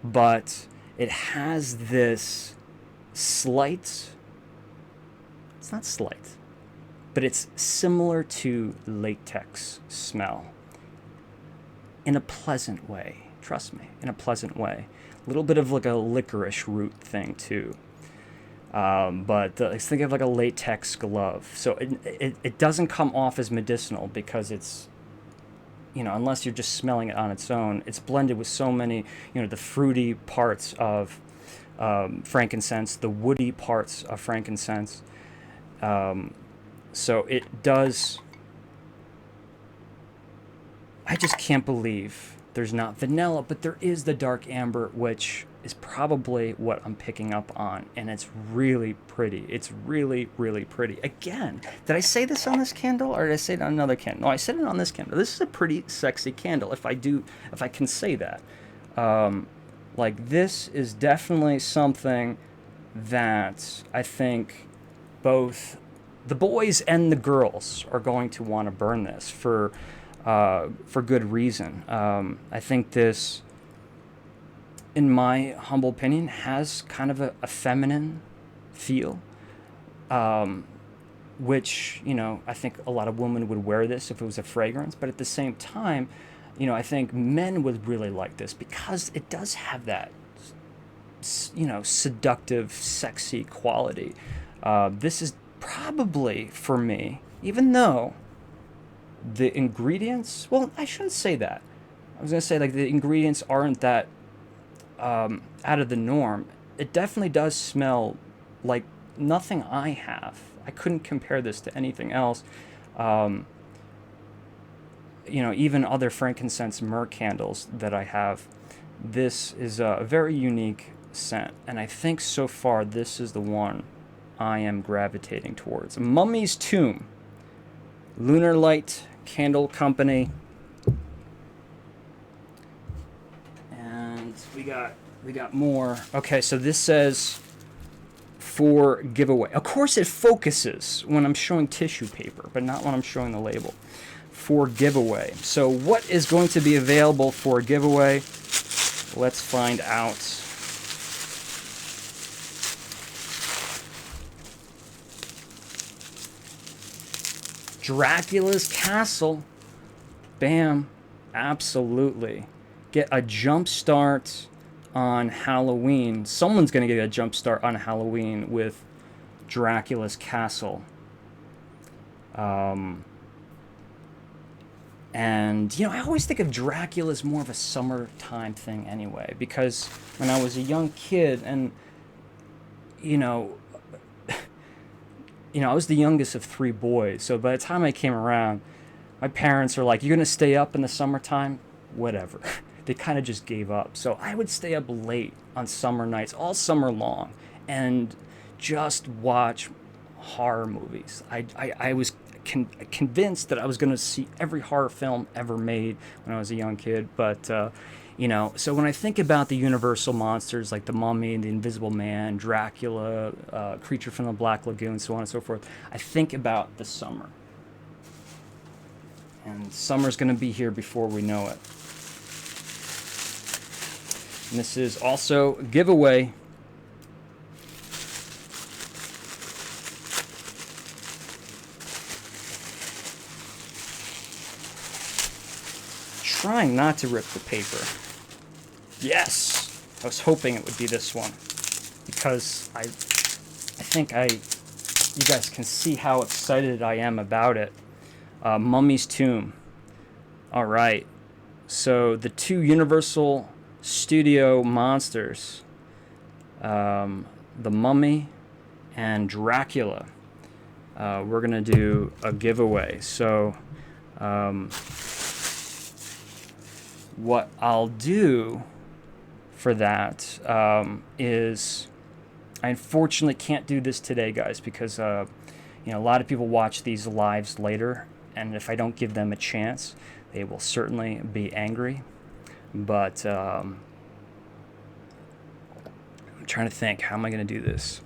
But it has this slight, it's not slight, but it's similar to latex smell. In a pleasant way. Trust me, in a pleasant way. A little bit of like a licorice root thing too. But think of like a latex glove. So it doesn't come off as medicinal, because it's, unless you're just smelling it on its own, it's blended with so many, the fruity parts of frankincense, the woody parts of frankincense. So it does. I just can't believe there's not vanilla, but there is the dark amber, which is probably what I'm picking up on, and it's really pretty. It's really, really pretty. Again, did I say this on this candle, or did I say it on another candle? No, I said it on this candle. This is a pretty sexy candle, if I can say that. Like, this is definitely something that I think both the boys and the girls are going to want to burn this for good reason. I think this, in my humble opinion, has kind of a feminine feel, which, I think a lot of women would wear this if it was a fragrance. But at the same time, I think men would really like this because it does have that, seductive, sexy quality. This is probably, for me, even though the ingredients, well, I shouldn't say that. I was going to say, like, the ingredients aren't that out of the norm. It definitely does smell like nothing I have. I couldn't compare this to anything else. Even other frankincense myrrh candles that I have, this is a very unique scent, and I think so far this is the one I am gravitating towards. Mummy's Tomb, Lunar Light Candle Company, and we got more. Okay, so this says for giveaway. Of course, it focuses when I'm showing tissue paper, but not when I'm showing the label. For giveaway. So what is going to be available for giveaway? Let's find out. Dracula's Castle. Bam. Absolutely. Get a jump start on Halloween. Someone's going to get a jump start on Halloween with Dracula's Castle. And, I always think of Dracula as more of a summertime thing anyway, because when I was a young kid and, I was the youngest of 3 boys, so by the time I came around, my parents were like, "You're going to stay up in the summertime?" Whatever. They kind of just gave up. So I would stay up late on summer nights, all summer long, and just watch horror movies. I was convinced that I was going to see every horror film ever made when I was a young kid. But, so when I think about the Universal monsters like the Mummy, the Invisible Man, Dracula, Creature from the Black Lagoon, so on and so forth, I think about the summer. And summer's going to be here before we know it. And this is also a giveaway. Trying not to rip the paper. Yes! I was hoping it would be this one, because I think you guys can see how excited I am about it. Mummy's Tomb. Alright, so the 2 Universal Studio monsters, the Mummy and Dracula. We're gonna do a giveaway. So what I'll do for that is, I unfortunately can't do this today, guys, because a lot of people watch these lives later, and if I don't give them a chance, they will certainly be angry. But I'm trying to think, how am I going to do this?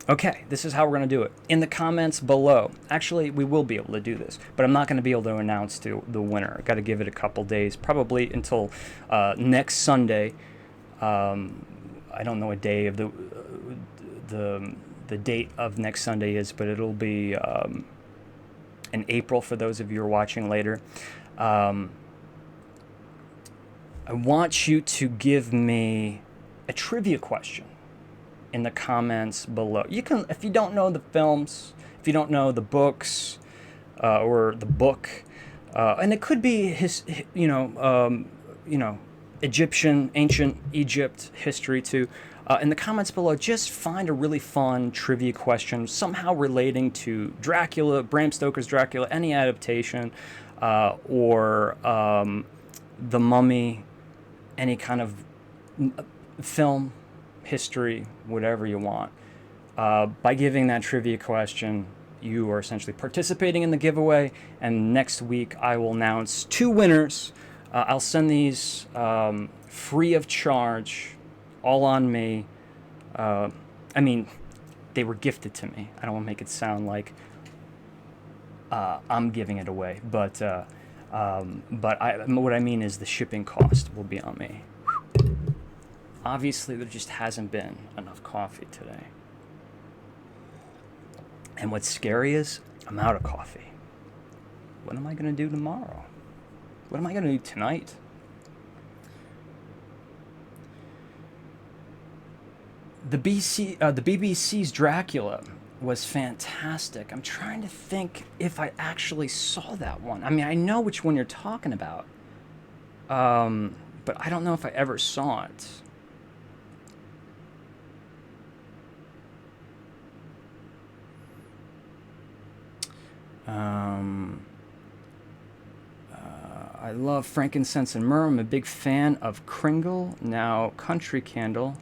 Okay, this is how we're going to do it. In the comments below, actually, we will be able to do this, but I'm not going to be able to announce the winner. I've got to give it a couple days, probably until next Sunday. I don't know what day of the date of next Sunday is, but it'll be in April for those of you who are watching later. I want you to give me a trivia question in the comments below. You can, if you don't know the films, if you don't know the books, or the book, and it could be Egyptian, ancient Egypt history too. In the comments below, just find a really fun trivia question, somehow relating to Dracula, Bram Stoker's Dracula, any adaptation, or the Mummy, any kind of film, history, whatever you want. By giving that trivia question, you are essentially participating in the giveaway, and next week I will announce 2 winners. I'll send these free of charge, all on me. I mean, they were gifted to me. I don't want to make it sound like I'm giving it away, but what I mean is the shipping cost will be on me. Obviously, there just hasn't been enough coffee today. And what's scary is I'm out of coffee. What am I going to do tomorrow? What am I going to do tonight? The BBC's Dracula was fantastic. I'm trying to think if I actually saw that one. I mean, I know which one you're talking about, but I don't know if I ever saw it. I love frankincense and myrrh. I'm a big fan of Kringle, now Country Candle.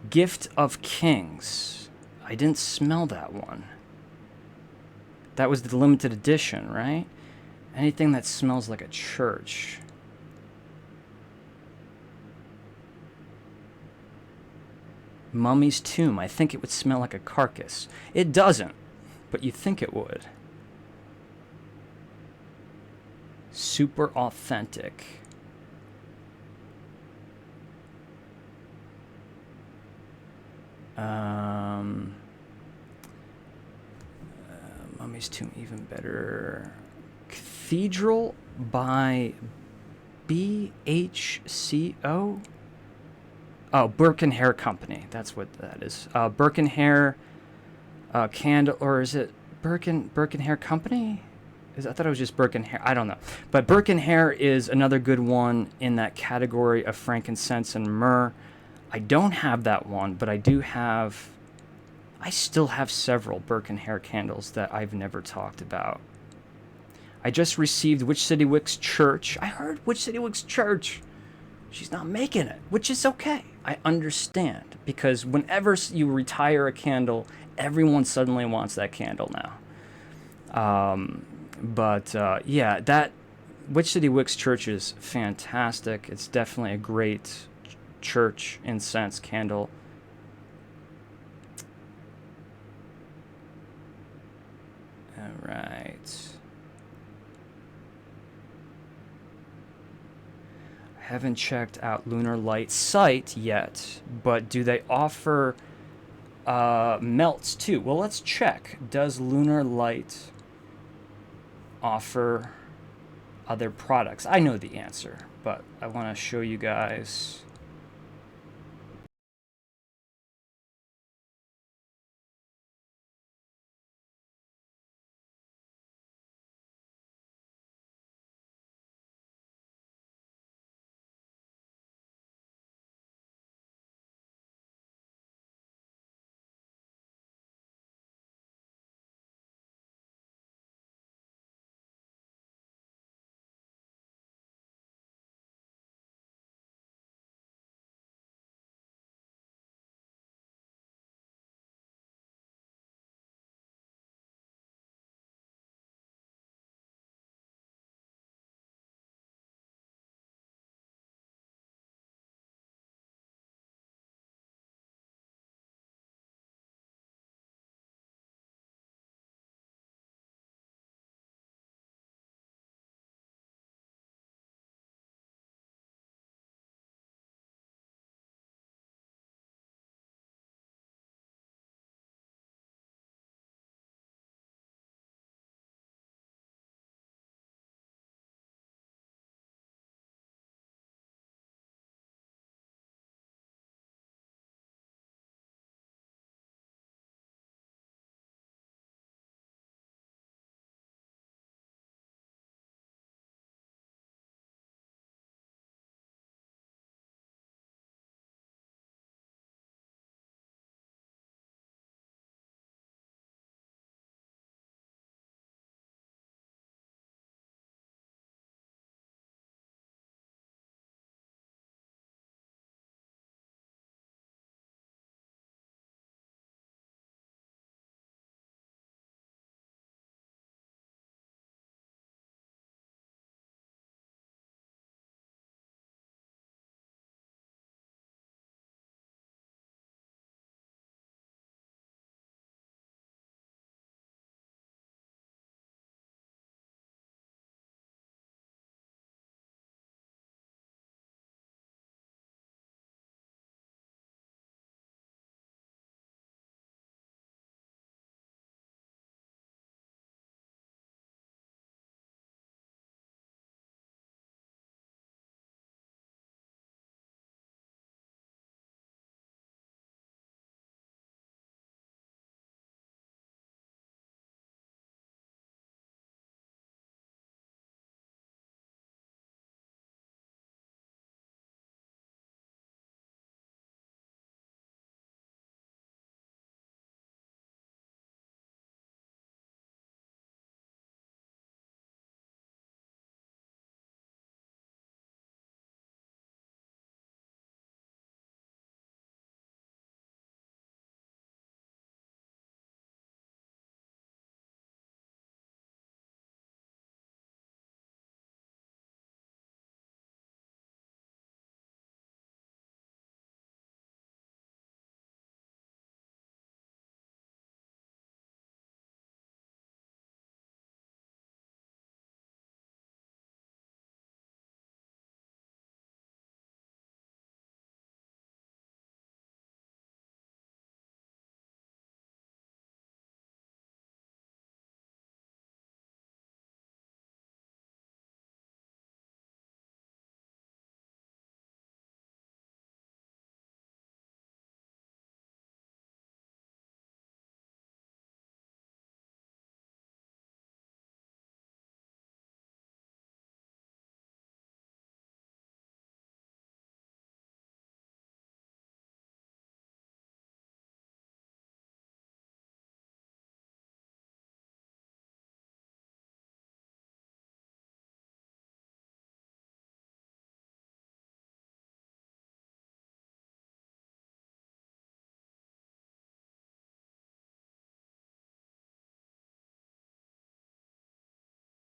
Gift of Kings. I didn't smell that one. That was the limited edition, right? Anything that smells like a church. Mummy's Tomb. I think it would smell like a carcass. It doesn't, but you think it would. Super authentic. Mummy's Tomb, even better. Cathedral by BHCO. Oh, Burke and Hare Company. That's what that is. Burke and Hare candle, or is it Burke and Hare Company? I thought it was just Burke and Hare. I don't know. But Burke and Hare is another good one in that category of frankincense and myrrh. I don't have that one, but I still have several Burke and Hare candles that I've never talked about. I just received Witch City Wicks Church. I heard Witch City Wicks Church. She's not making it, which is okay. I understand, because whenever you retire a candle, everyone suddenly wants that candle now. Yeah, that Witch City Wicks Church is fantastic. It's definitely a great church incense candle. All right. I haven't checked out Lunar Light site yet, but do they offer melts too? Well, let's check. Does Lunar Light offer other products? I know the answer, but I want to show you guys.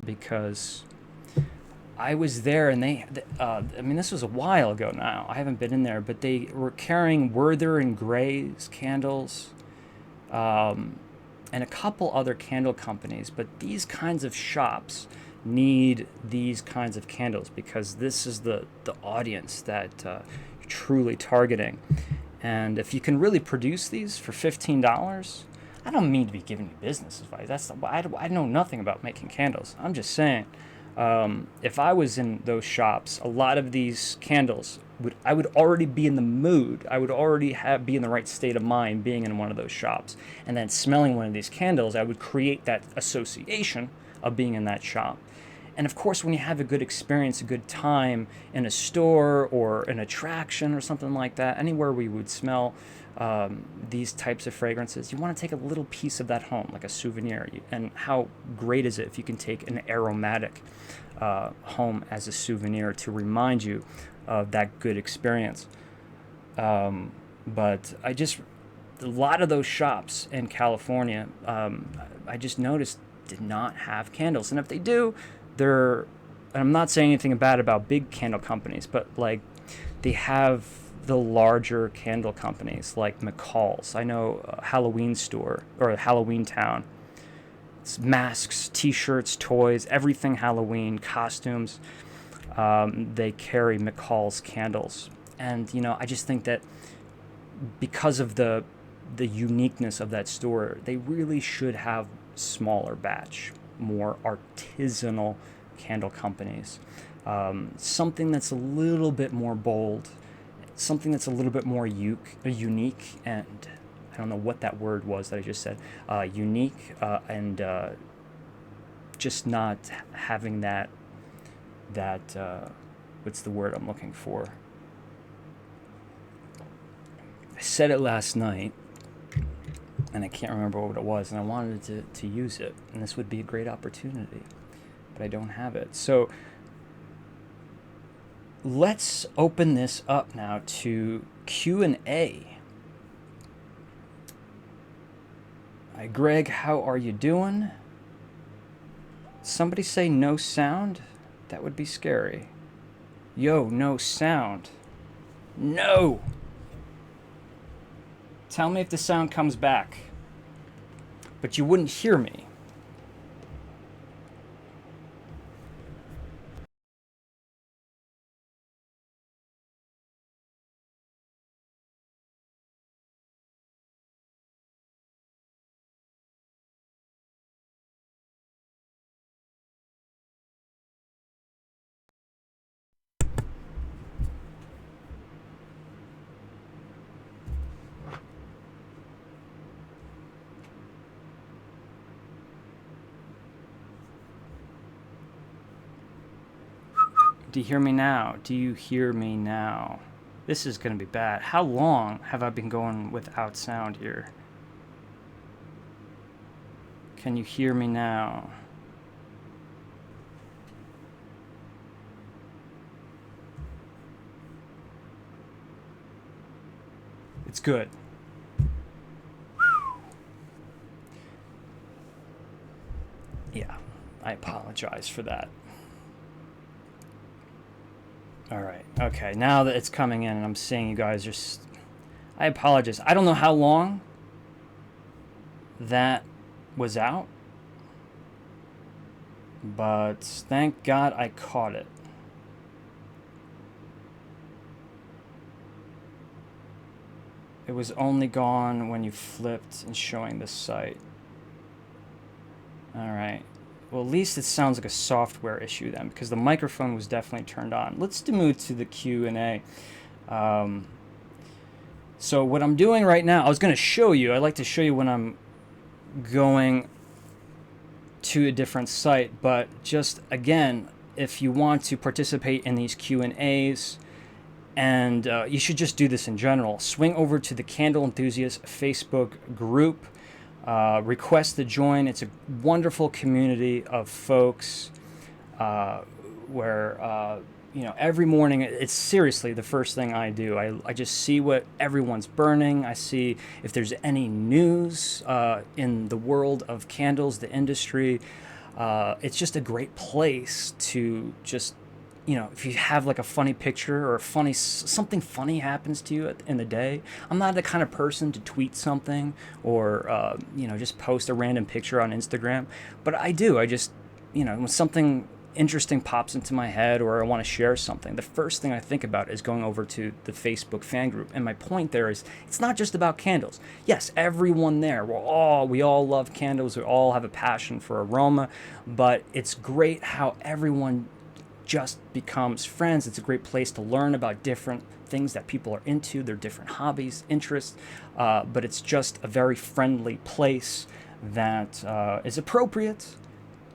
because I was there, and I mean, this was a while ago now. I haven't been in there, but they were carrying Werther and Gray's candles, and a couple other candle companies. But these kinds of shops need these kinds of candles because this is the audience that you're truly targeting. And if you can really produce these for $15, I don't mean to be giving you business advice. I know nothing about making candles. I'm just saying, if I was in those shops, a lot of these candles I would already be in the mood. I would already be in the right state of mind being in one of those shops. And then smelling one of these candles, I would create that association of being in that shop. And of course, when you have a good experience, a good time in a store or an attraction or something like that, anywhere we would smell these types of fragrances, you want to take a little piece of that home, like a souvenir. And how great is it if you can take an aromatic home as a souvenir to remind you of that good experience. But a lot of those shops in California, I just noticed did not have candles. And if they do, and I'm not saying anything bad about big candle companies, but like they have the larger candle companies like McCall's. I know a Halloween store or a Halloween Town. It's masks, t-shirts, toys, everything Halloween, costumes. They carry McCall's candles. And, I just think that because of the uniqueness of that store, they really should have smaller batch, more artisanal candle companies. Something that's a little bit more bold, something that's a little bit more unique, and I don't know what that word was that I just said, unique, and just not having that what's the word I'm looking for? I said it last night, and I can't remember what it was, and I wanted to use it, and this would be a great opportunity, but I don't have it. So let's open this up now to Q&A. Hi, Greg, how are you doing? Somebody say no sound? That would be scary. Yo, no sound. No! Tell me if the sound comes back. But you wouldn't hear me. Do you hear me now? Do you hear me now? This is going to be bad. How long have I been going without sound here? Can you hear me now? It's good. Yeah, I apologize for that. All right. Okay. Now that it's coming in and I'm seeing you guys I apologize. I don't know how long that was out, but thank God I caught it. It was only gone when you flipped and showing the site. All right. Well, at least it sounds like a software issue then, because the microphone was definitely turned on. Let's move to the Q&A. So what I'm doing right now, I was going to show you. I'd like to show you when I'm going to a different site. But just, again, if you want to participate in these Q&As, and you should just do this in general, swing over to the Candle Enthusiast Facebook group. Request to join. It's a wonderful community of folks where, every morning, it's seriously the first thing I do. I just see what everyone's burning. I see if there's any news in the world of candles, the industry. It's just a great place to just, if you have like a funny picture or a funny something funny happens to you in the day. I'm not the kind of person to tweet something or just post a random picture on Instagram, but I do. I just, when something interesting pops into my head or I want to share something, the first thing I think about is going over to the Facebook fan group. And my point there is, it's not just about candles. Yes, everyone there, we all love candles, we all have a passion for aroma, but it's great how everyone just becomes friends. It's a great place to learn about different things that people are into, their different hobbies, interests, but it's just a very friendly place that is appropriate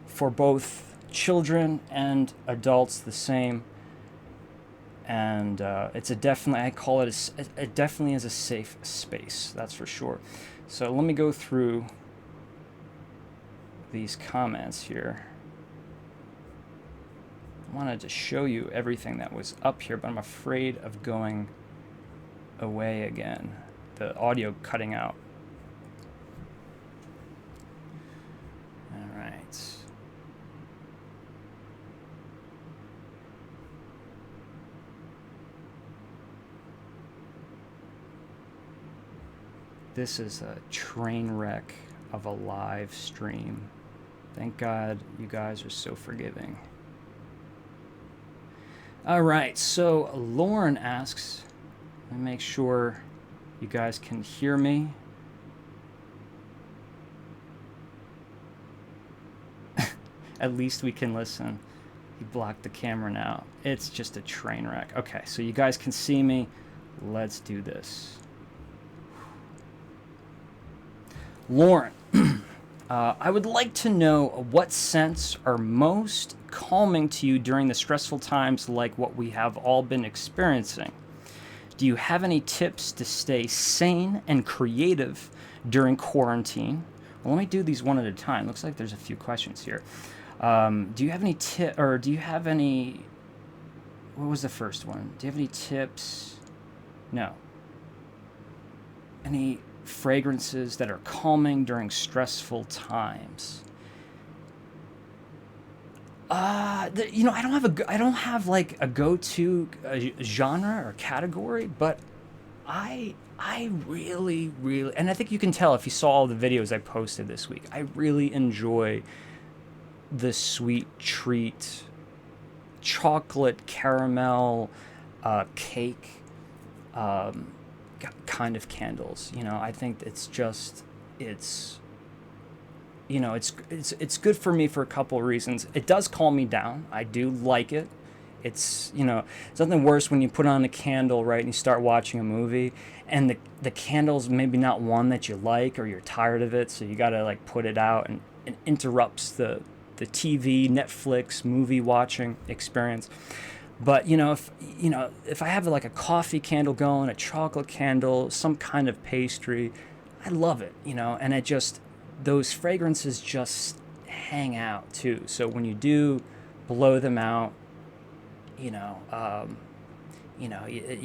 for both children and adults the same. And it's a definitely, I call it it definitely is a safe space, that's for sure. So let me go through these comments here. I wanted to show you everything that was up here, but I'm afraid of going away again, the audio cutting out. All right. This is a train wreck of a live stream. Thank God you guys are so forgiving. All right, so Lauren asks, let me make sure you guys can hear me. At least we can listen. He blocked the camera now. It's just a train wreck. Okay, so you guys can see me. Let's do this. Lauren, I would like to know what scents are most calming to you during the stressful times like what we have all been experiencing. Do you have any tips to stay sane and creative during quarantine? Well, let me do these one at a time. Looks like there's a few questions here. Do you have any what was the first one? Do you have any tips? No. Any fragrances that are calming during stressful times? I don't have like a go-to genre or category, but I really, and I think you can tell if you saw all the videos I posted this week, I really enjoy the sweet treat, chocolate caramel, cake, kind of candles. I think it's good for me for a couple of reasons. It does calm me down. I do like it. It's something worse when you put on a candle, right, and you start watching a movie and the candle's maybe not one that you like, or you're tired of it, so you gotta like put it out, and it interrupts the TV, Netflix, movie watching experience. But if I have like a coffee candle going, a chocolate candle, some kind of pastry, I love it, and it just, those fragrances just hang out too. So when you do blow them out, you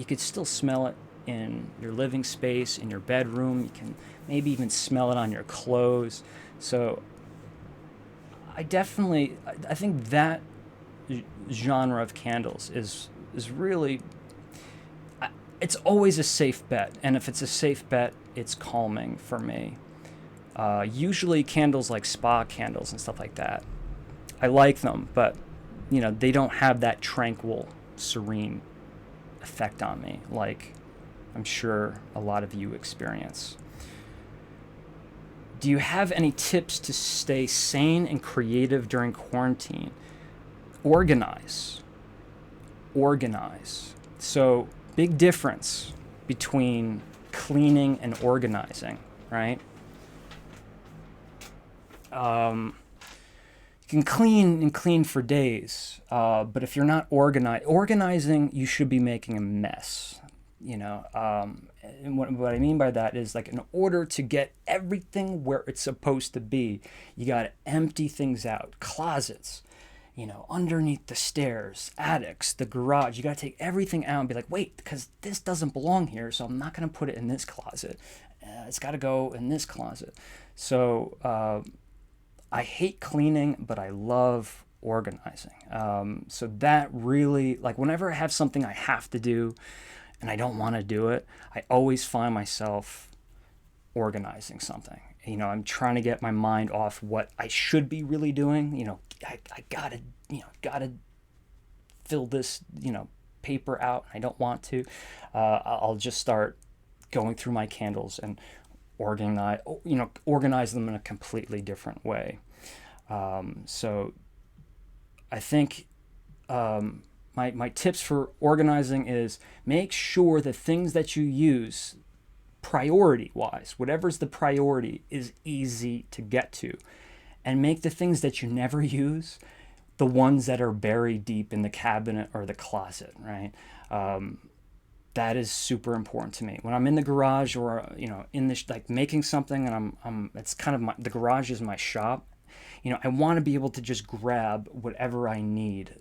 could still smell it in your living space, in your bedroom. You can maybe even smell it on your clothes. So I think that genre of candles is really, it's always a safe bet. And if it's a safe bet, it's calming for me. Usually candles like spa candles and stuff like that, I like them, but they don't have that tranquil, serene effect on me like I'm sure a lot of you experience. Do you have any tips to stay sane and creative during quarantine? Organize. So, big difference between cleaning and organizing, right? You can clean for days, but if you're not organizing, you should be making a mess. And what I mean by that is, like, in order to get everything where it's supposed to be, you got to empty things out. Closets, underneath the stairs, attics, the garage. You got to take everything out and be like, wait, because this doesn't belong here, so I'm not going to put it in this closet. It's got to go in this closet. So I hate cleaning, but I love organizing. So that really, like, whenever I have something I have to do and I don't want to do it, I always find myself organizing something. I'm trying to get my mind off what I should be really doing. I gotta fill this, paper out. I don't want to. I'll just start going through my candles and organize them in a completely different way. So I think my tips for organizing is make sure the things that you use priority wise, whatever's the priority, is easy to get to, and make the things that you never use the ones that are buried deep in the cabinet or the closet, right? That is super important to me. When I'm in the garage or in this, like, making something, and I'm it's kind of the garage is my shop. I want to be able to just grab whatever I need,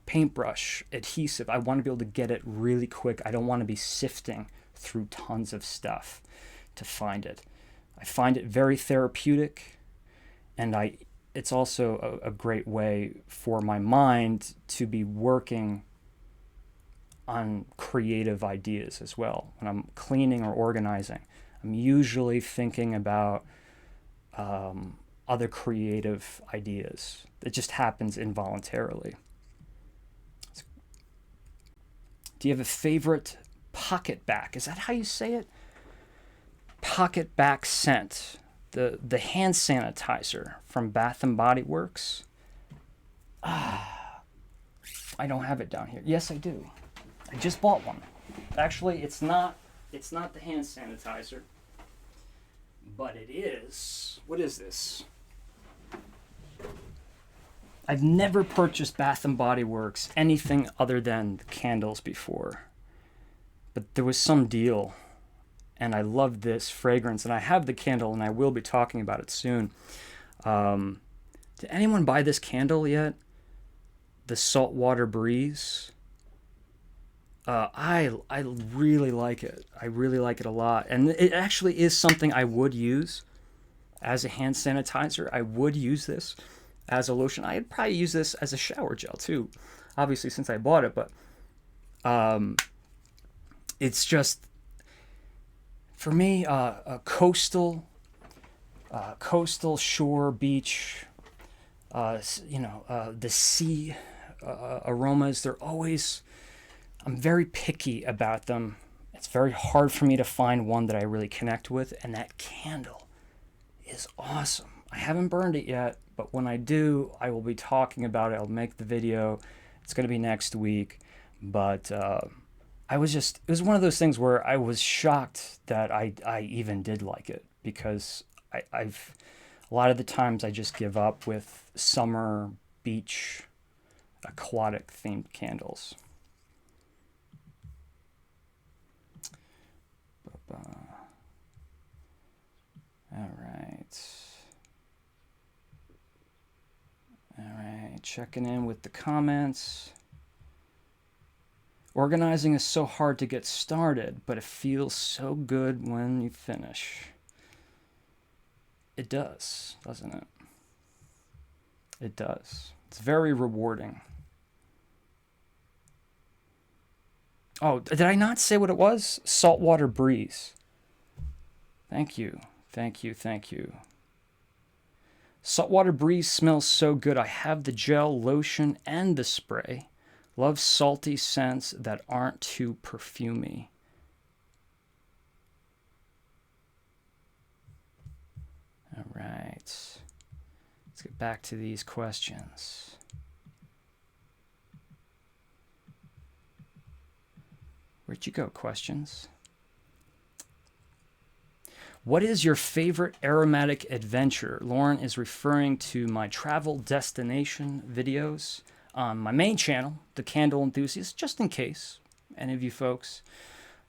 paintbrush, adhesive. I want to be able to get it really quick. I don't want to be sifting through tons of stuff to find it. I find it very therapeutic, and it's also a great way for my mind to be working on creative ideas as well. When I'm cleaning or organizing, I'm usually thinking about other creative ideas. It just happens involuntarily. Do you have a favorite pocket back? Is that how you say it? Pocket back scent. The hand sanitizer from Bath and Body Works. I don't have it down here. Yes, I do. I just bought one. Actually, it's not the hand sanitizer, but it is. What is this? I've never purchased Bath and Body Works anything other than the candles before, but there was some deal, and I love this fragrance, and I have the candle, and I will be talking about it soon. Did anyone buy this candle yet? The Saltwater Breeze. I really like it. I really like it a lot, and it actually is something I would use as a hand sanitizer. I would use this as a lotion. I'd probably use this as a shower gel too, obviously, since I bought it. But it's just, for me, a coastal shore, beach, the sea aromas. They're always, I'm very picky about them. It's very hard for me to find one that I really connect with, and that candle is awesome. I haven't burned it yet, but when I do, I will be talking about it. I'll make the video. It's going to be next week. But it was one of those things where I was shocked that I even did like it, because I've a lot of the times I just give up with summer, beach, aquatic themed candles. All right, checking in with the comments. Organizing is so hard to get started, but it feels so good when you finish. It does, doesn't it? It does. It's very rewarding. Oh, did I not say what it was? Saltwater Breeze. Thank you. Thank you. Thank you. Saltwater Breeze smells so good. I have the gel, lotion, and the spray. Love salty scents that aren't too perfumey. All right. Let's get back to these questions. Where'd you go, questions? What is your favorite aromatic adventure? Lauren is referring to my travel destination videos on my main channel, The Candle Enthusiast. Just in case any of you folks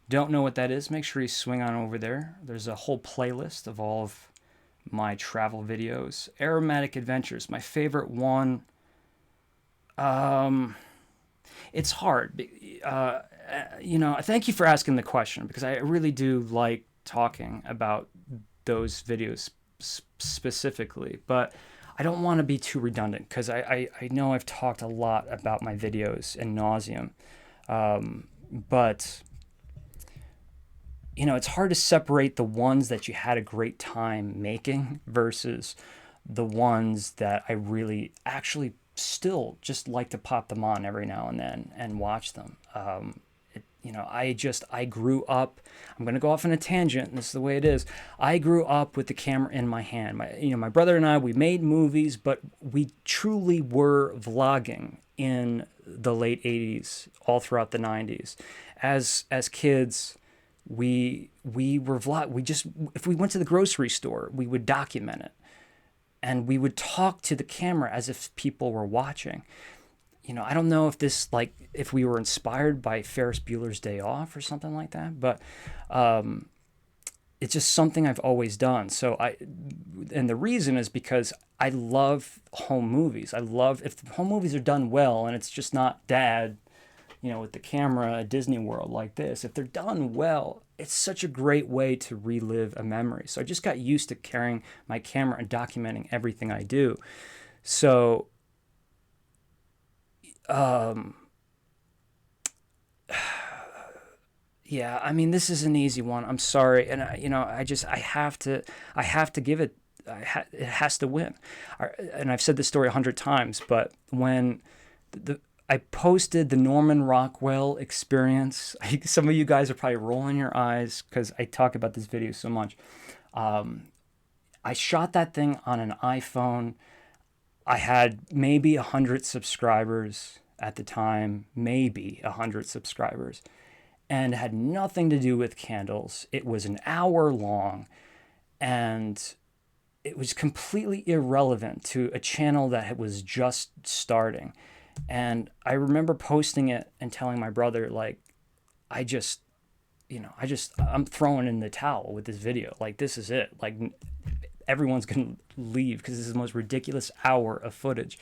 don't know what that is, make sure you swing on over there. There's a whole playlist of all of my travel videos. Aromatic adventures, my favorite one. It's hard. Thank you for asking the question, because I really do like talking about those videos specifically. But I don't want to be too redundant because I know I've talked a lot about my videos in nauseum, but it's hard to separate the ones that you had a great time making versus the ones that I really actually still just like to pop them on every now and then and watch them. I grew up, I'm going to go off on a tangent, and this is the way it is. I grew up with the camera in my hand. My brother and I, we made movies, but we truly were vlogging in the late 80s, all throughout the 90s. As kids, we were if we went to the grocery store, we would document it. And we would talk to the camera as if people were watching. I don't know if we were inspired by Ferris Bueller's Day Off or something like that, but it's just something I've always done. And the reason is because I love home movies. I love if the home movies are done well, and it's just not dad, with the camera at Disney World like this. If they're done well, it's such a great way to relive a memory. So I just got used to carrying my camera and documenting everything I do. So, yeah, I mean, this is an easy one. I'm sorry. And I have to give it, it has to win. And I've said this story 100 times, but when I posted the Norman Rockwell experience, some of you guys are probably rolling your eyes because I talk about this video so much. I shot that thing on an iPhone. I had maybe 100 subscribers at the time, maybe 100 subscribers, and it had nothing to do with candles. It was an hour long, and it was completely irrelevant to a channel that was just starting. And I remember posting it and telling my brother, like, I'm throwing in the towel with this video. Like, this is it. Like, everyone's going to leave because this is the most ridiculous hour of footage.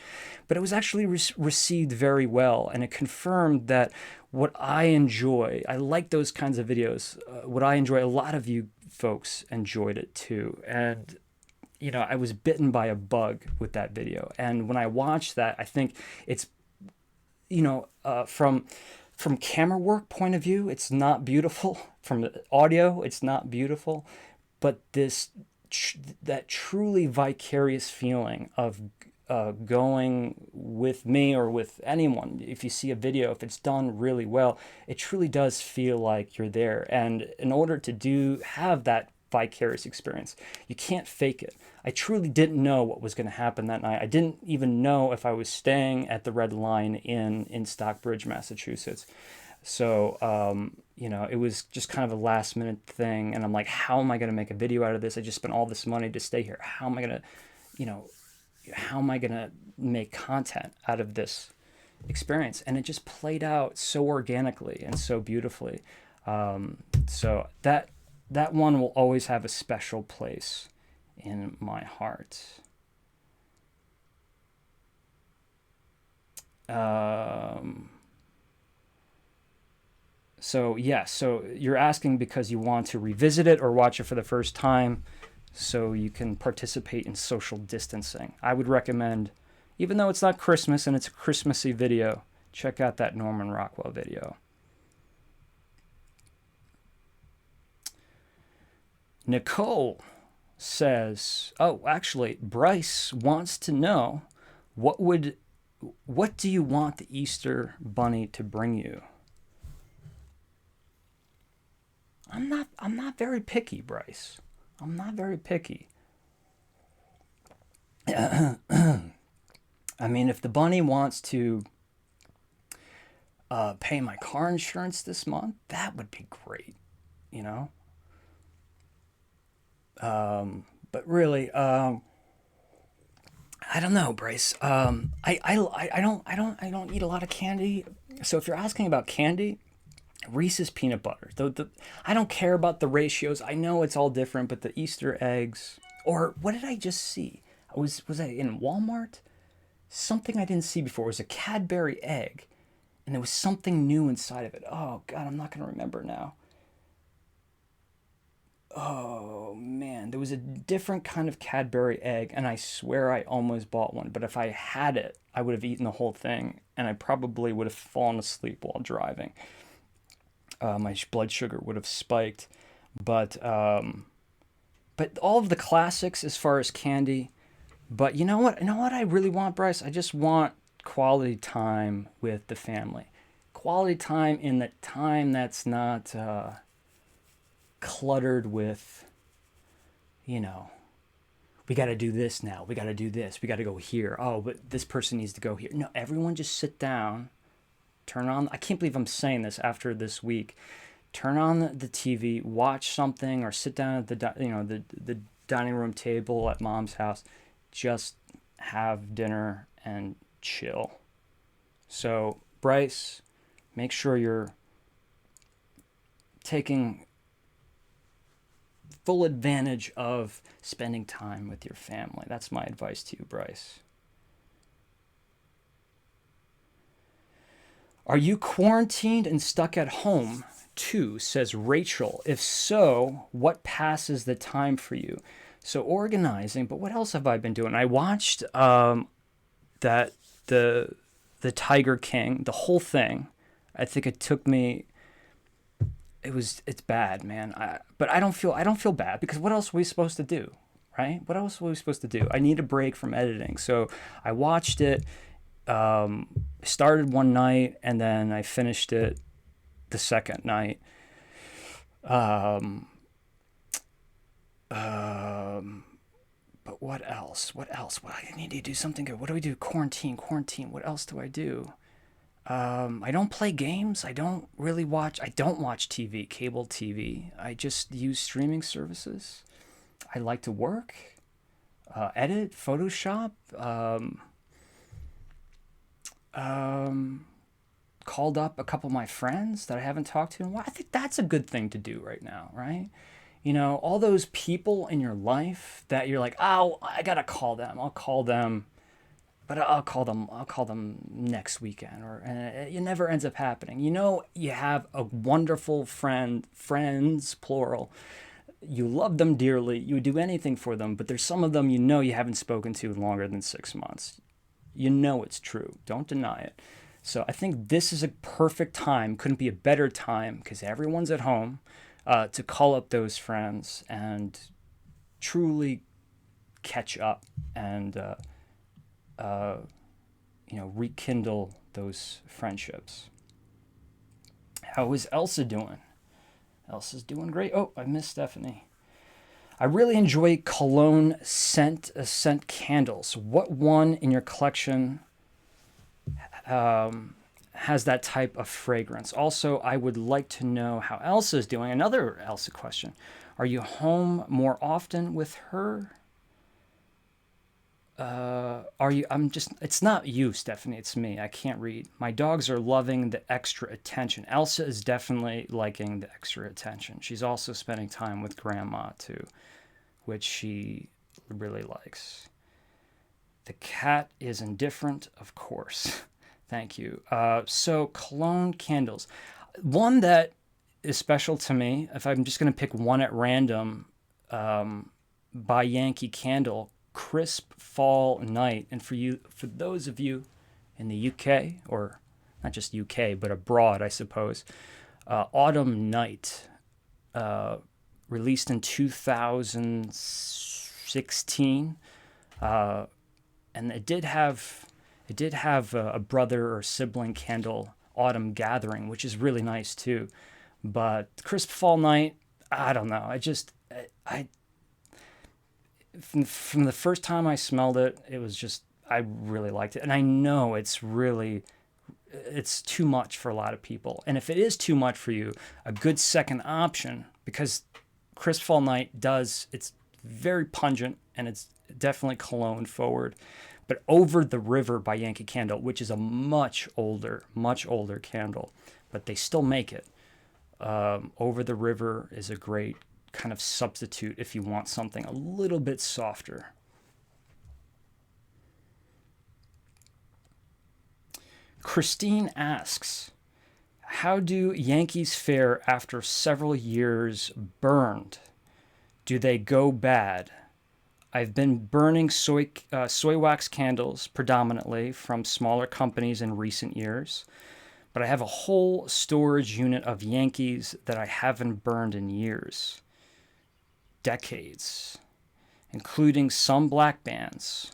But it was actually received very well. And it confirmed that what I enjoy, I like those kinds of videos. What I enjoy, a lot of you folks enjoyed it too. And I was bitten by a bug with that video. And when I watched that, I think it's, from camera work point of view, it's not beautiful. From the audio, it's not beautiful. But that truly vicarious feeling of going with me or with anyone, if you see a video, if it's done really well, it truly does feel like you're there. And in order to have that vicarious experience, you can't fake it. I truly didn't know what was going to happen that night. I didn't even know if I was staying at the Red Line in Stockbridge, Massachusetts. So, it was just kind of a last minute thing. And I'm like, how am I going to make a video out of this? I just spent all this money to stay here. How am I going to make content out of this experience? And it just played out so organically and so beautifully. So that one will always have a special place in my heart. So you're asking because you want to revisit it or watch it for the first time so you can participate in social distancing. I would recommend, even though it's not Christmas and it's a Christmassy video, check out that Norman Rockwell video. Nicole says, actually, Bryce wants to know, what do you want the Easter Bunny to bring you? I'm not very picky, Bryce. I'm not very picky. I mean, if the bunny wants to pay my car insurance this month, that would be great, But really, I don't know, Bryce. I don't eat a lot of candy. So if you're asking about candy, Reese's peanut butter. I don't care about the ratios. I know it's all different, but the Easter eggs, or what did I just see? Was I in Walmart? Something I didn't see before. It was a Cadbury egg, and there was something new inside of it. Oh God, I'm not gonna remember now. Oh man, there was a different kind of Cadbury egg, and I swear I almost bought one. But if I had it, I would have eaten the whole thing, and I probably would have fallen asleep while driving. My blood sugar would have spiked. But but all of the classics as far as candy. But you know what? You know what I really want, Bryce? I just want quality time with the family. Quality time in the time that's not cluttered with, you know, we got to do this now. We got to do this. We got to go here. Oh, but this person needs to go here. No, everyone just sit down, turn on. I can't believe I'm saying this after this week. Turn on the TV, watch something, or sit down at the dining room table at mom's house. Just have dinner and chill. So, Bryce, make sure you're taking full advantage of spending time with your family. That's my advice to you, Bryce. Are you quarantined and stuck at home too, says Rachel? If so, what passes the time for you? So organizing, but what else have I been doing? I watched that the Tiger King, the whole thing. I think it took me. It's bad, man. But I don't feel bad because what else were we supposed to do, right? What else were we supposed to do? I need a break from editing, so I watched it. Started one night and then I finished it the second night. But what else? What else? What I need to do something good. What do we do? Quarantine. What else do I do? I don't play games. I don't watch TV, cable TV. I just use streaming services. I like to work, edit, Photoshop. Called up a couple of my friends that I haven't talked to in a while. I think that's a good thing to do right now, right? You know, all those people in your life that you're like, oh, I gotta call them. I'll call them, but I'll call them. I'll call them next weekend, and it never ends up happening. You know, you have a wonderful friends plural. You love them dearly. You would do anything for them, but there's some of them you haven't spoken to in longer than 6 months. You know it's true. Don't deny it. So I think this is a perfect time. Couldn't be a better time because everyone's at home to call up those friends and truly catch up and rekindle those friendships. How is Elsa doing? Elsa's doing great. Oh, I missed Stephanie. I really enjoy cologne scent candles. What one in your collection has that type of fragrance? Also, I would like to know how Elsa is doing. Another Elsa question. Are you home more often with her? It's not you, Stephanie, it's me. I can't read. My dogs are loving the extra attention. Elsa is definitely liking the extra attention. She's also spending time with Grandma, too, which she really likes. The cat is indifferent, of course. Thank you. So, cologne candles. One that is special to me, if I'm just going to pick one at random, by Yankee Candle, Crisp Fall Night. And for those of you in the UK, or not just UK, but abroad, I suppose, Autumn Night, released in 2016, and it did have a brother or sibling candle, Autumn Gathering, which is really nice too. But Crisp Fall Night, I don't know. From the first time I smelled it, I really liked it. And I know it's too much for a lot of people. And if it is too much for you, a good second option, because Crisp Fall Night it's very pungent and it's definitely cologne forward. But Over the River by Yankee Candle, which is a much older candle, but they still make it. Over the River is a great kind of substitute if you want something a little bit softer. Christine asks, how do Yankees fare after several years burned? Do they go bad? I've been burning soy wax candles predominantly from smaller companies in recent years, but I have a whole storage unit of Yankees that I haven't burned in years, decades, including some black bands.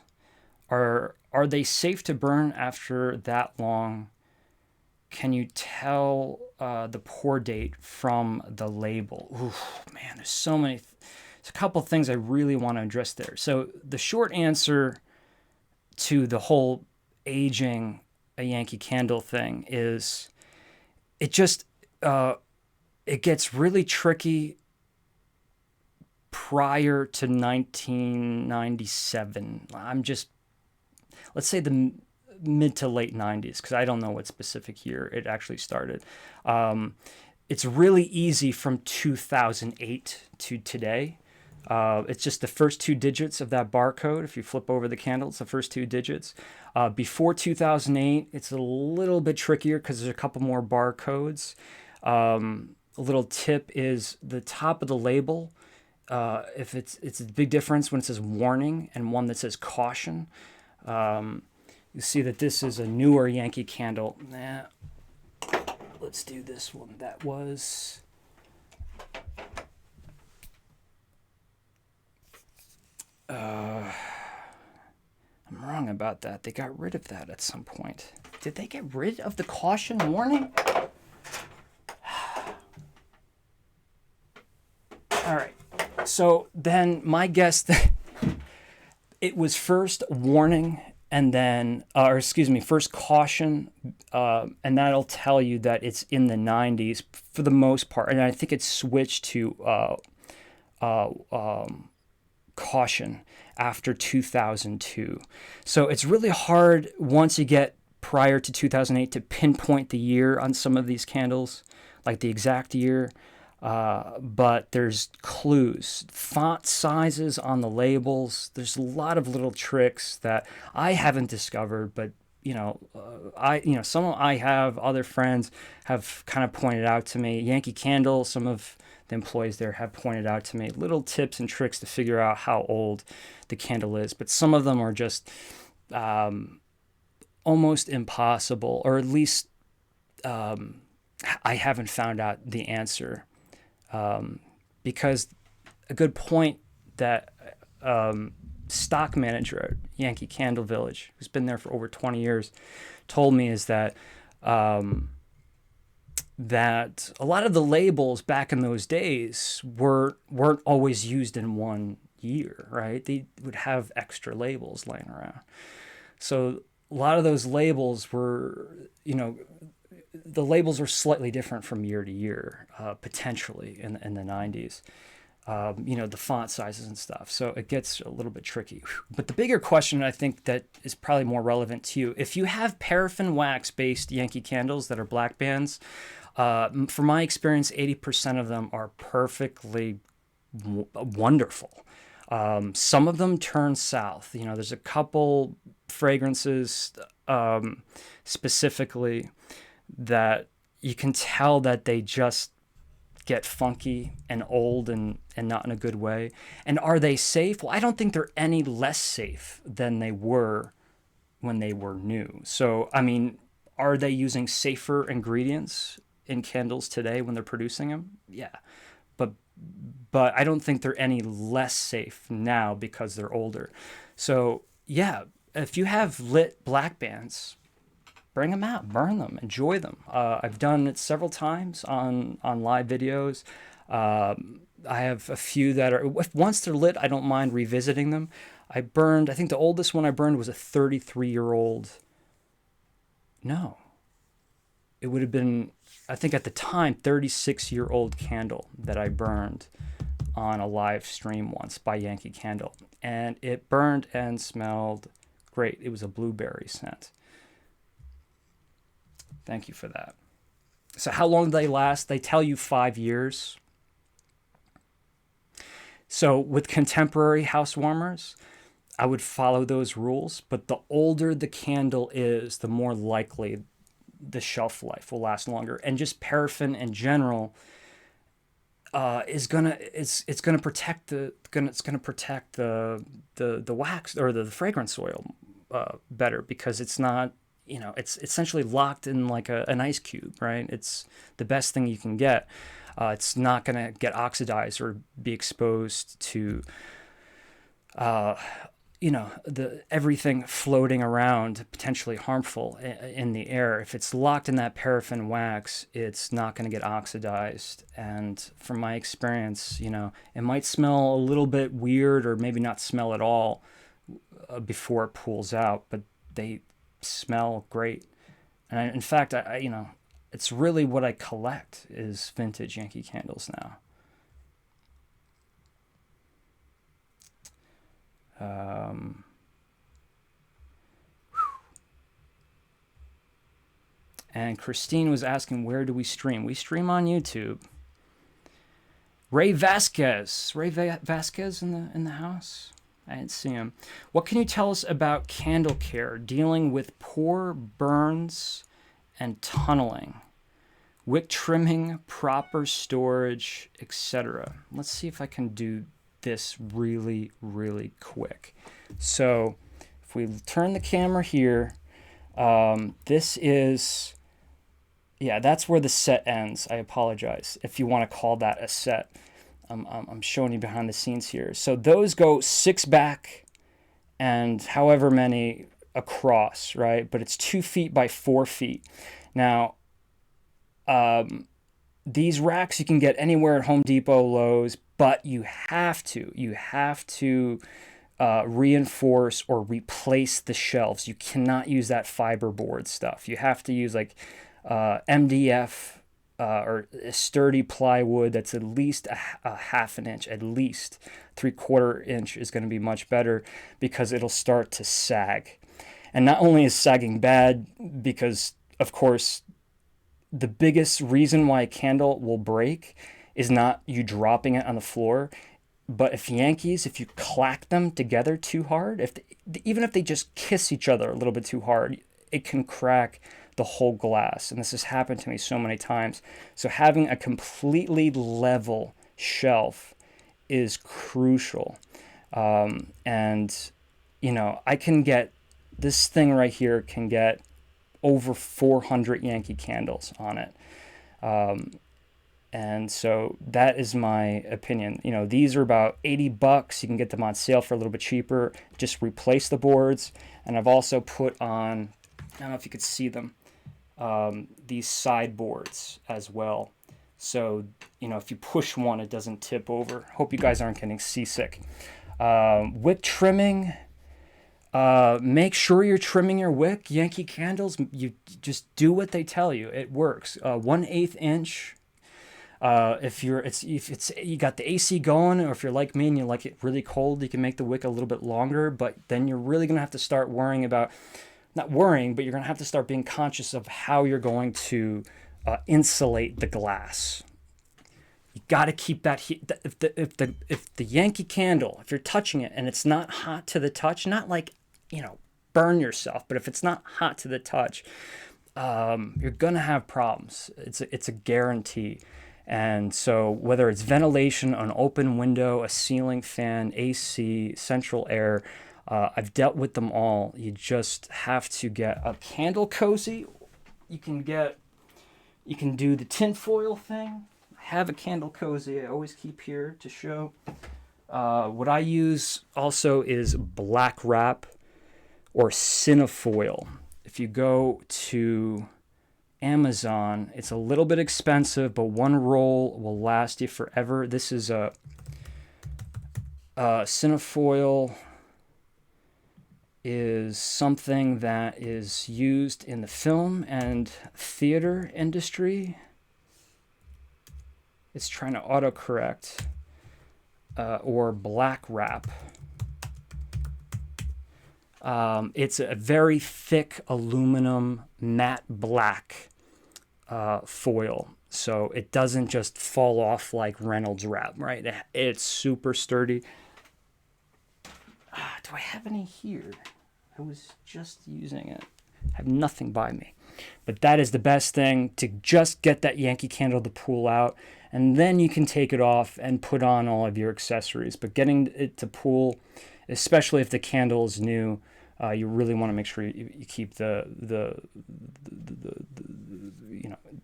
Are they safe to burn after that long? Can you tell the pour date from the label? Oof, man, there's so many. There's a couple of things I really want to address there. So the short answer to the whole aging a Yankee Candle thing is it just it gets really tricky prior to 1997. Let's say the mid to late 90s, because I don't know what specific year it actually started. It's really easy from 2008 to today. It's just the first two digits of that barcode. If you flip over the candle, it's the first two digits. Before 2008, it's a little bit trickier because there's a couple more barcodes. A little tip is the top of the label. If it's a big difference when it says warning and one that says caution. You see that this is a newer Yankee Candle. Let's do this one. That was... I'm wrong about that. They got rid of that at some point. Did they get rid of the caution warning? All right. So then my guess that it was first warning and then, first caution, and that'll tell you that it's in the 90s for the most part. And I think it switched to caution after 2002. So it's really hard once you get prior to 2008 to pinpoint the year on some of these candles, like the exact year. But there's clues, font sizes on the labels. There's a lot of little tricks that I haven't discovered, but other friends have kind of pointed out to me. Yankee Candle, some of the employees there have pointed out to me little tips and tricks to figure out how old the candle is, but some of them are just almost impossible, or at least I haven't found out the answer. Because a good point that stock manager at Yankee Candle Village, who's been there for over 20 years, told me is that that a lot of the labels back in those days weren't always used in one year, right? They would have extra labels laying around. So a lot of those labels were, the labels are slightly different from year to year, potentially in the 90s. The font sizes and stuff. So it gets a little bit tricky. But the bigger question, I think, that is probably more relevant to you, if you have paraffin wax-based Yankee candles that are black bands, from my experience, 80% of them are perfectly wonderful. Some of them turn south. There's a couple fragrances specifically that you can tell that they just get funky and old and not in a good way. And are they safe? Well, I don't think they're any less safe than they were when they were new. So, are they using safer ingredients in candles today when they're producing them? Yeah. But I don't think they're any less safe now because they're older. So, yeah, if you have lit black bands, bring them out, burn them, enjoy them. I've done it several times on live videos. I have a few that are, once they're lit, I don't mind revisiting them. I think the oldest one I burned was a 33-year-old. No. It would have been, I think at the time, 36-year-old candle that I burned on a live stream once by Yankee Candle. And it burned and smelled great. It was a blueberry scent. Thank you for that. So how long do they last? They tell you 5 years. So with contemporary house warmers, I would follow those rules. But the older the candle is, the more likely the shelf life will last longer. And just paraffin in general, it's gonna protect the wax or the fragrance oil better, because it's not, it's essentially locked in like an ice cube, right? It's the best thing you can get. It's not gonna get oxidized or be exposed to the everything floating around potentially harmful in the air. If it's locked in that paraffin wax, it's not going to get oxidized. And from my experience, it might smell a little bit weird, or maybe not smell at all before it pools out, but they smell great. And in fact, it's really what I collect is vintage Yankee candles now. And Christine was asking, where do we stream? We stream on YouTube. Ray Vasquez in the house. I didn't see him. What can you tell us about candle care, dealing with pore burns and tunneling, wick trimming, proper storage, etc.? Let's see if I can do this really, really quick. So if we turn the camera here, this is, yeah, that's where the set ends. I apologize if you want to call that a set. I'm showing you behind the scenes here. So those go 6 back and however many across, right? But it's 2 feet by 4 feet. Now, these racks you can get anywhere at Home Depot, Lowe's, but you have to reinforce or replace the shelves. You cannot use that fiberboard stuff. You have to use like MDF or a sturdy plywood that's at least a half an inch, at least 3/4 inch is going to be much better, because it'll start to sag. And not only is sagging bad, because of course the biggest reason why a candle will break is not you dropping it on the floor, but if you clack them together too hard, even if they just kiss each other a little bit too hard, it can crack the whole glass. And this has happened to me so many times. So having a completely level shelf is crucial. And I can get this thing right here can get over 400 Yankee candles on it. And so that is my opinion. These are about $80. You can get them on sale for a little bit cheaper. Just replace the boards. And I've also put on, I don't know if you could see them, these sideboards as well. So, if you push one, it doesn't tip over. Hope you guys aren't getting seasick. Wick trimming. Make sure you're trimming your wick. Yankee candles, you just do what they tell you. It works. 1/8 inch. If you got the AC going, or if you're like me and you like it really cold, you can make the wick a little bit longer. But then you're really gonna have to start worrying about, not worrying, but you're gonna have to start being conscious of how you're going to insulate the glass. You got to keep that heat. If the Yankee candle, if you're touching it and it's not hot to the touch, not like burn yourself, but if it's not hot to the touch, you're gonna have problems. It's a guarantee. And so whether it's ventilation, an open window, a ceiling fan, AC, central air, I've dealt with them all. You just have to get a candle cozy. You can do the tinfoil thing. I have a candle cozy I always keep here to show. What I use also is black wrap or cinefoil. If you go to Amazon, it's a little bit expensive, but one roll will last you forever. This is a cinefoil is something that is used in the film and theater industry. It's trying to autocorrect. Or black wrap. It's a very thick aluminum matte black foil, so it doesn't just fall off like Reynolds wrap, right? It's super sturdy. Do I have any here? I was just using it. I have nothing by me. But that is the best thing, to just get that Yankee candle to pull out. and then you can take it off and put on all of your accessories. But getting it to pool, especially if the candle is new, you really want to make sure you keep the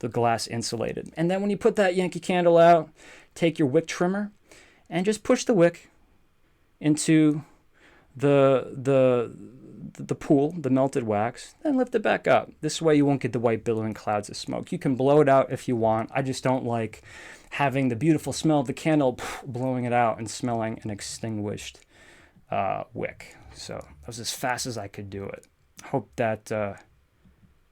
glass insulated. And then when you put that Yankee Candle out, take your wick trimmer and just push the wick into the pool, the melted wax, then lift it back up. This way you won't get the white billowing clouds of smoke. You can blow it out if you want. I just don't like having the beautiful smell of the candle, blowing it out and smelling an extinguished wick. So that was as fast as I could do it. Hope that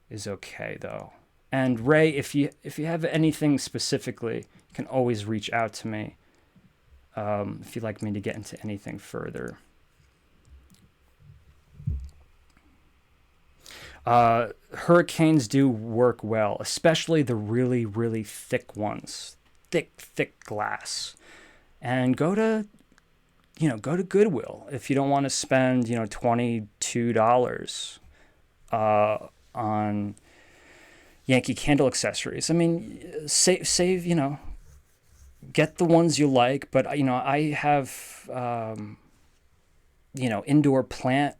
is okay though. And Ray, if you have anything specifically, you can always reach out to me if you'd like me to get into anything further. Hurricanes do work well, especially the really, really thick ones, thick glass. And go to Goodwill if you don't want to spend, $22 on Yankee Candle accessories. I mean, save, get the ones you like, but I have indoor plant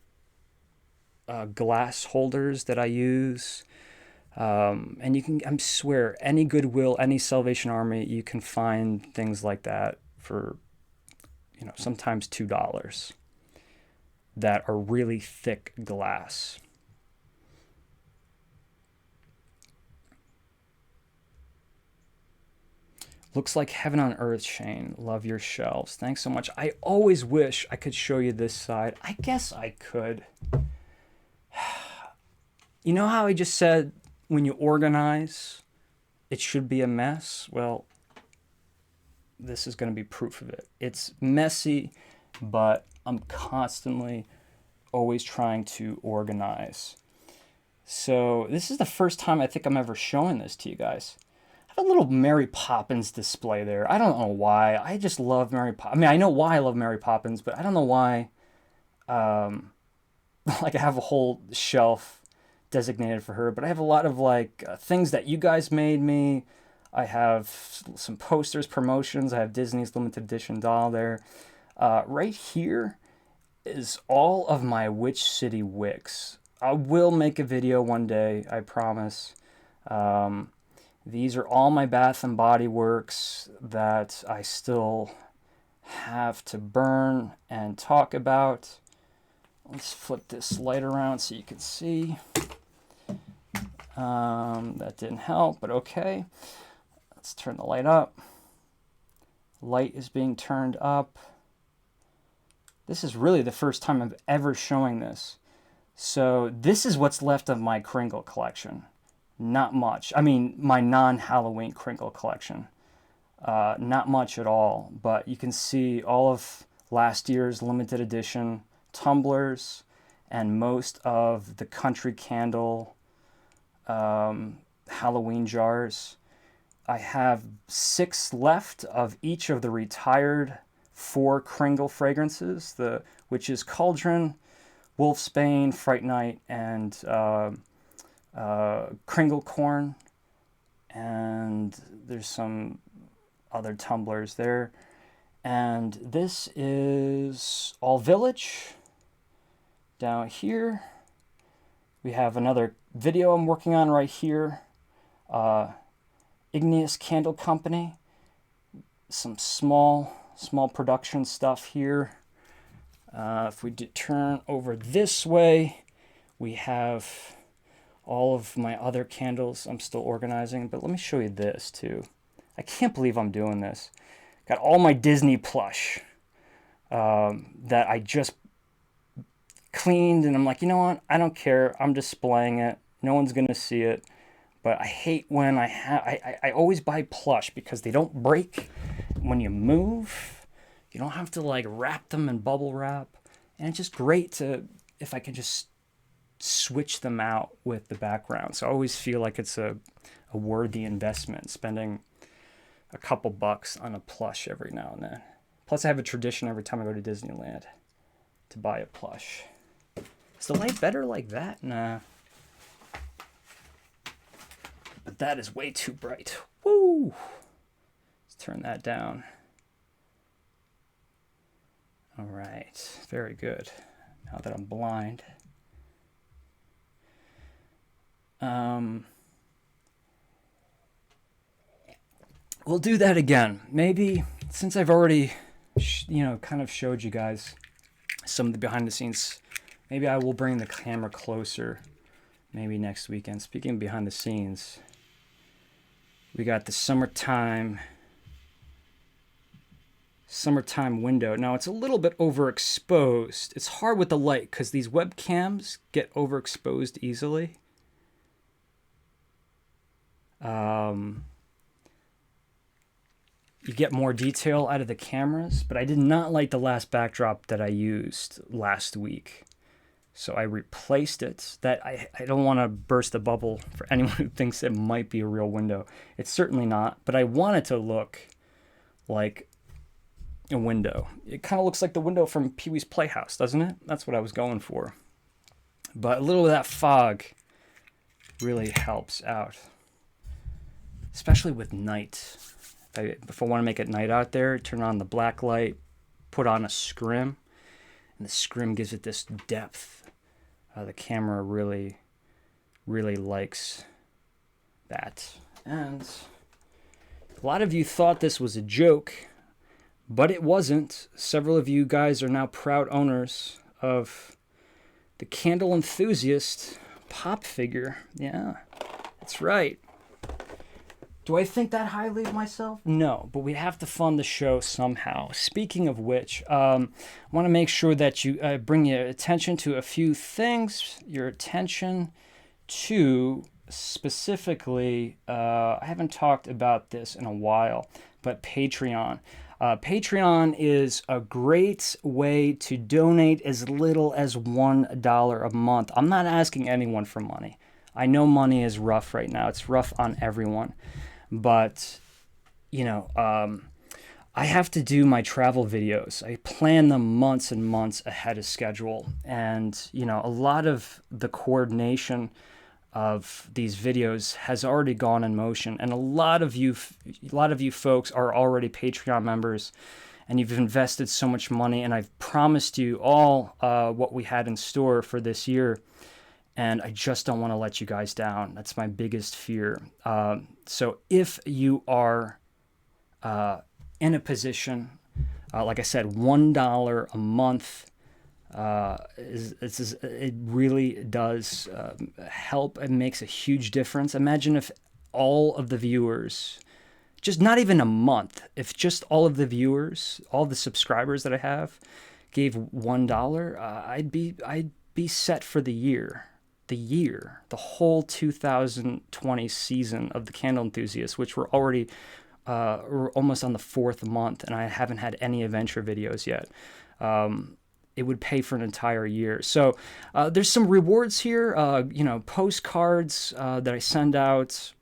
glass holders that I use, and you can, I swear, any Goodwill, any Salvation Army, you can find things like that for sometimes $2 that are really thick glass. Looks like heaven on earth, Shane. Love your shelves. Thanks so much. I always wish I could show you this side. I guess I could. You know how I just said when you organize, it should be a mess? Well, this is going to be proof of it. It's messy, but I'm constantly always trying to organize. So this is the first time I think I'm ever showing this to you guys. I have a little Mary Poppins display there. I don't know why. I just love Mary Poppins. I mean, I know why I love Mary Poppins, but I don't know why. Like I have a whole shelf designated for her, but I have a lot of things that you guys made me. I have some posters, promotions. I have Disney's limited edition doll there. Right here is all of my Witch City wicks. I will make a video one day, I promise. These are all my Bath and Body Works that I still have to burn and talk about. Let's flip this light around so you can see. That didn't help, but okay. Let's turn the light up. Light is being turned up. This is really the first time I'm ever showing this. So this is what's left of my Kringle collection. Not much. I mean, my non-Halloween Kringle collection. Not much at all, but you can see all of last year's limited edition tumblers and most of the country candle Halloween jars. I have 6 left of each of the retired 4 Kringle fragrances, the Witch's Cauldron, Wolfsbane, Fright Night, and Kringle Corn. And there's some other tumblers there. And this is All Village. Down here, we have another video I'm working on right here. Igneous Candle Company. Some small production stuff here. If we turn over this way, we have all of my other candles I'm still organizing. But let me show you this too. I can't believe I'm doing this. Got all my Disney plush that I just cleaned, and I'm like, you know what? I don't care. I'm displaying it. No one's gonna see it. But I hate when I always buy plush because they don't break when you move. You don't have to wrap them in bubble wrap, and it's just great if I can just switch them out with the background. So I always feel like it's a worthy investment, spending a couple bucks on a plush every now and then. Plus I have a tradition every time I go to Disneyland to buy a plush. Is the light better like that? Nah. But that is way too bright. Woo! Let's turn that down. All right, very good. Now that I'm blind. We'll do that again. Maybe, since I've already, kind of showed you guys some of the behind the scenes, maybe I will bring the camera closer maybe next weekend. Speaking of behind the scenes, we got the summertime window. Now it's a little bit overexposed. It's hard with the light because these webcams get overexposed easily. You get more detail out of the cameras, but I did not like the last backdrop that I used last week. So I replaced it. That I don't want to burst the bubble for anyone who thinks it might be a real window. It's certainly not, but I want it to look like a window. It kind of looks like the window from Pee-wee's Playhouse, doesn't it? That's what I was going for. But a little of that fog really helps out, especially with night. If I want to make it night out there, turn on the black light, put on a scrim, and the scrim gives it this depth. The camera really, really likes that. And a lot of you thought this was a joke, but it wasn't. Several of you guys are now proud owners of the Candle Enthusiast pop figure. Yeah, that's right. Do I think that highly of myself? No, but we have to fund the show somehow. Speaking of which, I want to make sure that you bring your attention to a few things. Your attention to specifically, I haven't talked about this in a while, but Patreon. Patreon is a great way to donate as little as $1 a month. I'm not asking anyone for money. I know money is rough right now. It's rough on everyone. But, I have to do my travel videos. I plan them months and months ahead of schedule. And, a lot of the coordination of these videos has already gone in motion. And a lot of you folks are already Patreon members, and you've invested so much money. And I've promised you all what we had in store for this year. And I just don't want to let you guys down. That's my biggest fear. So if you are in a position, like I said, $1 a month, it really does help and makes a huge difference. Imagine if all of the viewers, just not even a month, if just all of the viewers, all the subscribers that I have gave $1, I'd be set for the year. The whole 2020 season of the Candle Enthusiast, which we're already we're almost on the 4th month, and I haven't had any adventure videos yet. It would pay for an entire year. So there's some rewards here, postcards that I send out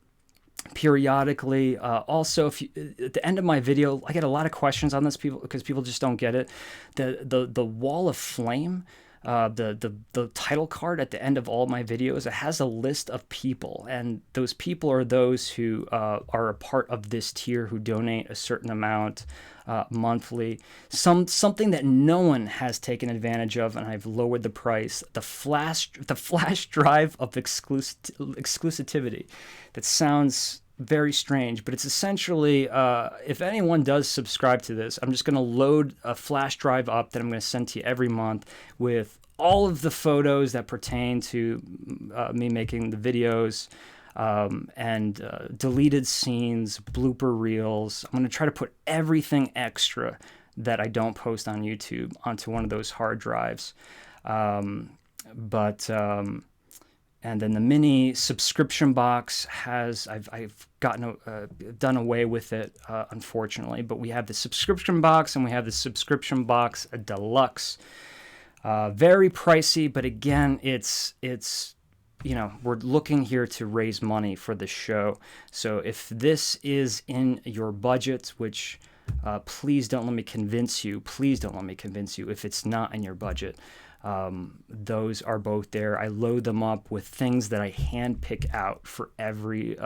periodically. Also, if at the end of my video, I get a lot of questions on this, because people just don't get it. The wall of flame. The title card at the end of all my videos, it has a list of people, and those people are those who are a part of this tier, who donate a certain amount monthly. Something that no one has taken advantage of, and I've lowered the price. The flash drive of exclusivity. That sounds very strange, but it's essentially, if anyone does subscribe to this, I'm just going to load a flash drive up that I'm going to send to you every month with all of the photos that pertain to me making the videos, and deleted scenes, blooper reels. I'm going to try to put everything extra that I don't post on YouTube onto one of those hard drives. And then the mini subscription box I've gotten done away with it, unfortunately. But we have the subscription box, and we have the subscription box deluxe. Very pricey, but again, it's we're looking here to raise money for the show. So if this is in your budget, which please don't let me convince you. Please don't let me convince you if it's not in your budget. Those are both there. I load them up with things that I hand pick out for every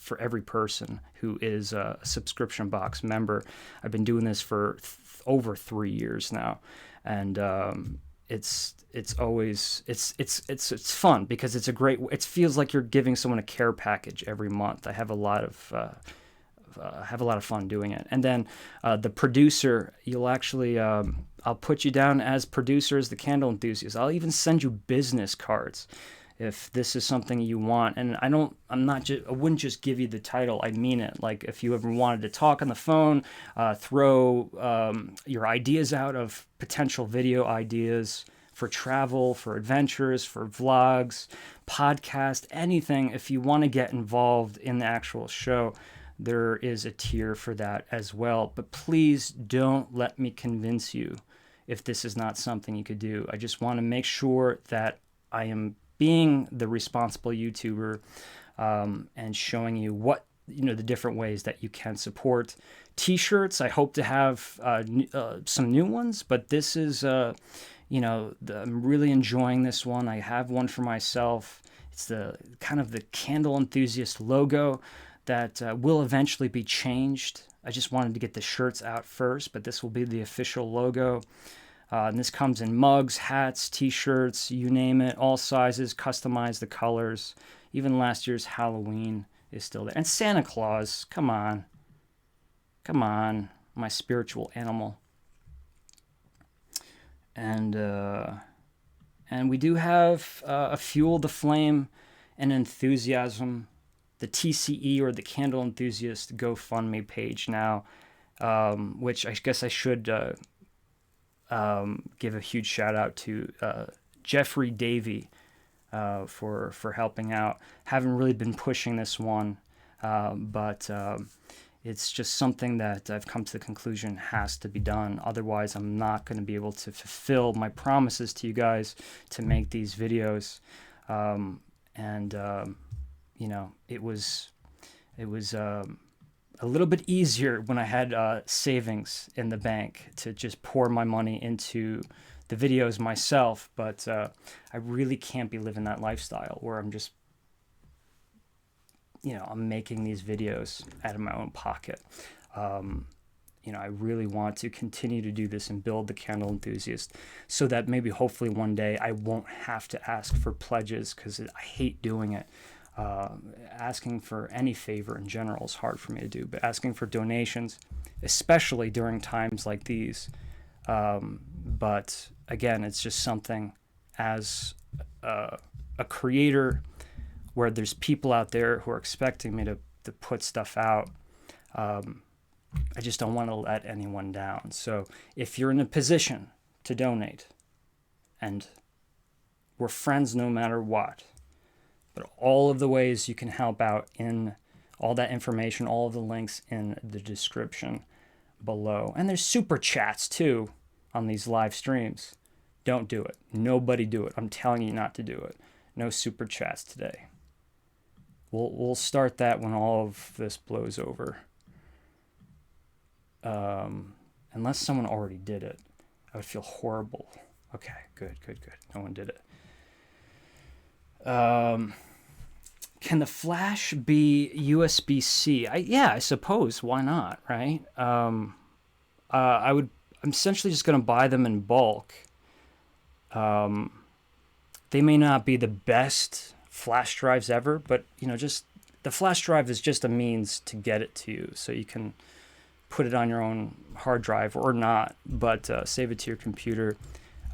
for every person who is a subscription box member. I've been doing this for over 3 years now, and it's always it's fun because it's a great. It feels like you're giving someone a care package every month. I have a lot of fun doing it. And then the producer, you'll actually, I'll put you down as producer, as the candle enthusiast. I'll even send you business cards if this is something you want. And I wouldn't just give you the title. I mean it. Like if you ever wanted to talk on the phone, throw your ideas out of potential video ideas for travel, for adventures, for vlogs, podcast, anything. If you want to get involved in the actual show, there is a tier for that as well. But please don't let me convince you if this is not something you could do. I just want to make sure that I am being the responsible YouTuber and showing you what, the different ways that you can support. T-shirts, I hope to have some new ones, but this is, I'm really enjoying this one. I have one for myself. It's the kind of the candle enthusiast logo that will eventually be changed. I just wanted to get the shirts out first, but this will be the official logo. And this comes in mugs, hats, t-shirts, you name it, all sizes, customize the colors. Even last year's Halloween is still there. And Santa Claus, come on, my spiritual animal. And we do have a Fuel the Flame and Enthusiasm, the TCE, or the Candle Enthusiast GoFundMe page now, which I guess I should give a huge shout out to Jeffrey Davey for helping out. Haven't really been pushing this one, but it's just something that I've come to the conclusion has to be done. Otherwise, I'm not going to be able to fulfill my promises to you guys to make these videos. It was a little bit easier when I had savings in the bank to just pour my money into the videos myself, but I really can't be living that lifestyle where I'm just, I'm making these videos out of my own pocket. I really want to continue to do this and build the Candle Enthusiast so that maybe hopefully one day I won't have to ask for pledges, because I hate doing it. Asking for any favor in general is hard for me to do, but asking for donations, especially during times like these. But again, it's just something as a creator where there's people out there who are expecting me to put stuff out. I just don't want to let anyone down. So if you're in a position to donate, and we're friends no matter what, but all of the ways you can help out, in all that information, all of the links in the description below. And there's super chats too on these live streams. Don't do it. Nobody do it. I'm telling you not to do it. No super chats today. We'll start that when all of this blows over. Unless someone already did it, I would feel horrible. Okay, good. No one did it. Can the flash be USB-C? I suppose. Why not, right? I'm essentially just going to buy them in bulk. They may not be the best flash drives ever, but just the flash drive is just a means to get it to you, so you can put it on your own hard drive or not, but save it to your computer.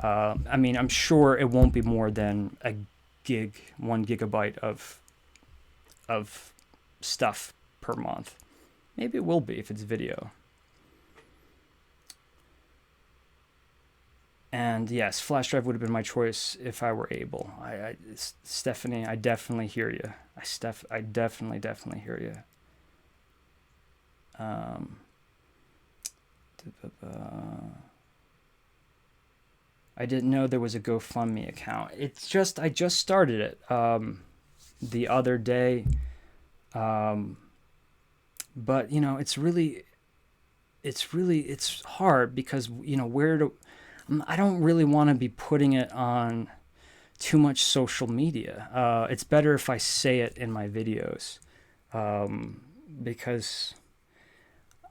I'm sure it won't be more than 1 gigabyte of stuff per month. Maybe it will be if it's video. And yes, flash drive would have been my choice if I were able. Stephanie, I definitely hear you. I definitely hear you. I didn't know there was a GoFundMe account. I just started it the other day. But it's hard because I don't really want to be putting it on too much social media. It's better if I say it in my videos. because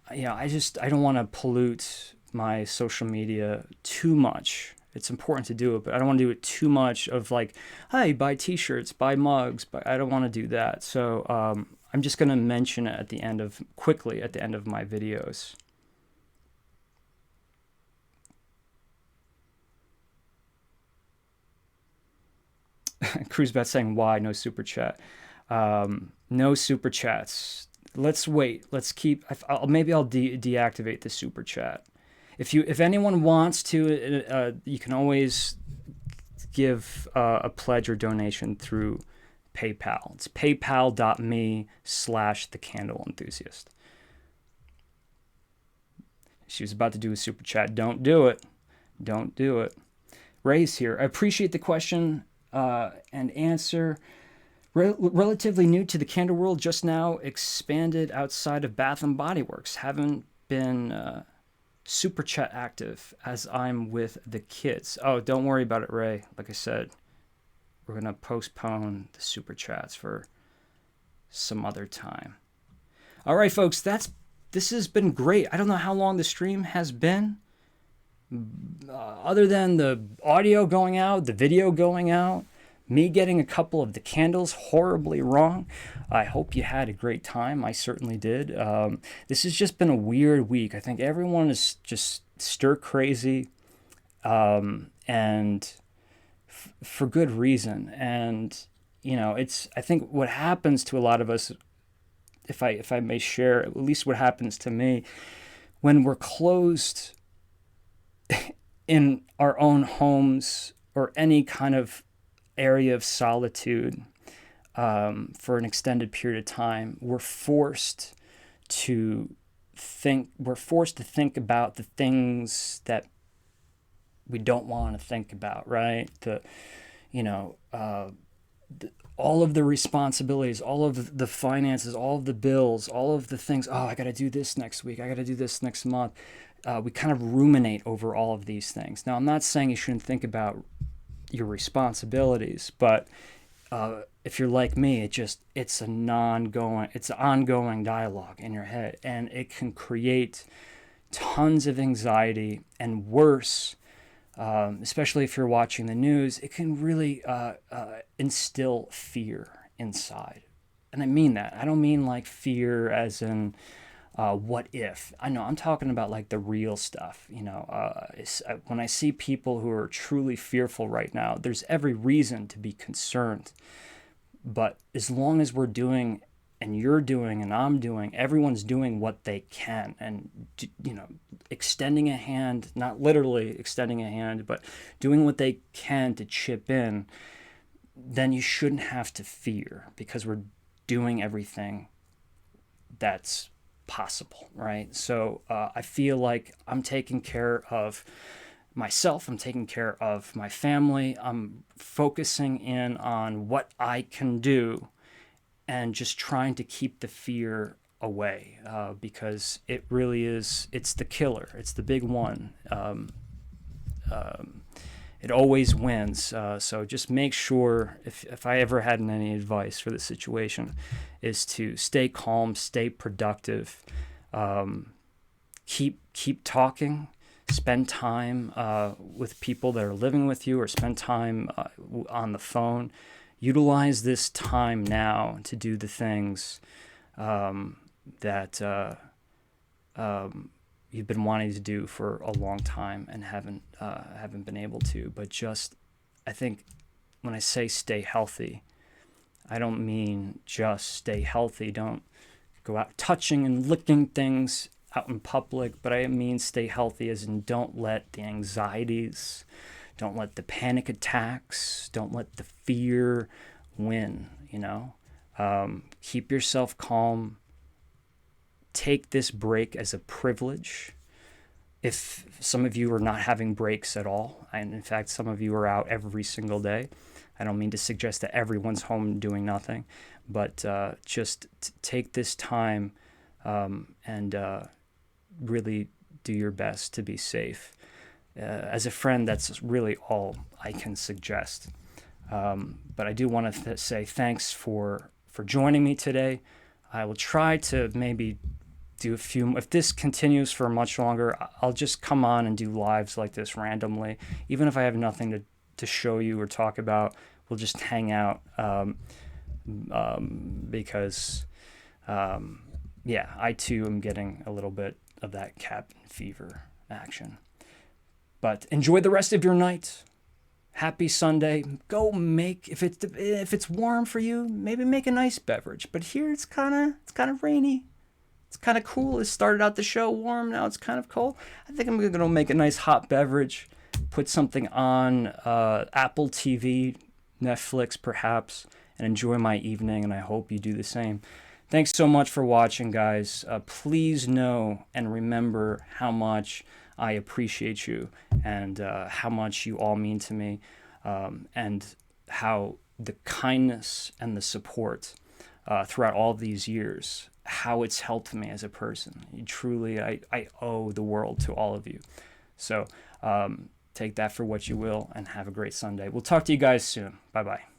I don't want to pollute my social media too much. It's important to do it, but I don't want to do it too much of like, hey, buy t-shirts, buy mugs, but I don't want to do that. So I'm just going to mention it quickly at the end of my videos. Cruisebat saying why no super chat. No super chats. Let's wait. Let's keep. Maybe I'll deactivate the super chat. If anyone wants to, you can always give a pledge or donation through PayPal. It's paypal.me/thecandleenthusiast. She was about to do a super chat. Don't do it. Don't do it. Ray's here. I appreciate the question and answer. Relatively new to the candle world, just now expanded outside of Bath and Body Works. Haven't been super chat active as I'm with the kids. Oh, don't worry about it, Ray. Like I said, we're going to postpone the super chats for some other time. All right, folks, this has been great. I don't know how long the stream has been. Other than the audio going out, the video going out, me getting a couple of the candles horribly wrong. I hope you had a great time. I certainly did. This has just been a weird week. I think everyone is just stir crazy, and for good reason. And I think what happens to a lot of us, if I may share, at least what happens to me, when we're closed in our own homes or any kind of area of solitude for an extended period of time, we're forced to think about the things that we don't want to think about, right? All of the responsibilities, all of the finances, all of the bills, all of the things. Oh, I got to do this next week. I got to do this next month. We kind of ruminate over all of these things. Now, I'm not saying you shouldn't think about your responsibilities, but if you're like me, it's an ongoing dialogue in your head, and it can create tons of anxiety, and worse, especially if you're watching the news, it can really instill fear inside. And I mean that. I don't mean like fear as in what if. I know I'm talking about like the real stuff. When I see people who are truly fearful right now, there's every reason to be concerned. But as long as we're doing, and you're doing, and I'm doing, everyone's doing what they can, and extending a hand, not literally extending a hand, but doing what they can to chip in, then you shouldn't have to fear, because we're doing everything that's possible, right? So I feel like I'm taking care of myself, I'm taking care of my family, I'm focusing in on what I can do, and just trying to keep the fear away, because it really is, it's the killer, it's the big one. It always wins. So just make sure, if I ever had any advice for the situation, is to stay calm, stay productive, keep talking, spend time with people that are living with you, or spend time on the phone. Utilize this time now to do the things that you've been wanting to do for a long time and haven't been able to. But just, I think when I say stay healthy, I don't mean just stay healthy. Don't go out touching and licking things out in public, but I mean stay healthy as in don't let the anxieties, don't let the panic attacks, don't let the fear win, Keep yourself calm. Take this break as a privilege. If some of you are not having breaks at all, and in fact, some of you are out every single day, I don't mean to suggest that everyone's home doing nothing, but just take this time and really do your best to be safe. As a friend, that's really all I can suggest. But I do want to say thanks for joining me today. I will try to maybe do a few. If this continues for much longer, I'll just come on and do lives like this randomly. Even if I have nothing to show you or talk about, we'll just hang out. Because, yeah, I too am getting a little bit of that cabin fever action. But enjoy the rest of your night. Happy Sunday. Go make, if it's warm for you, maybe make a nice beverage. But here it's kind of rainy. It's kind of cool. It started out the show warm. Now it's kind of cold. I think I'm gonna make a nice hot beverage. Put something on Apple TV, Netflix perhaps, and enjoy my evening. And I hope you do the same. Thanks so much for watching, guys. Please know and remember how much I appreciate you, and how much you all mean to me, and how the kindness and the support throughout all these years, how it's helped me as a person. Truly, I owe the world to all of you. So take that for what you will, and have a great Sunday. We'll talk to you guys soon. Bye-bye.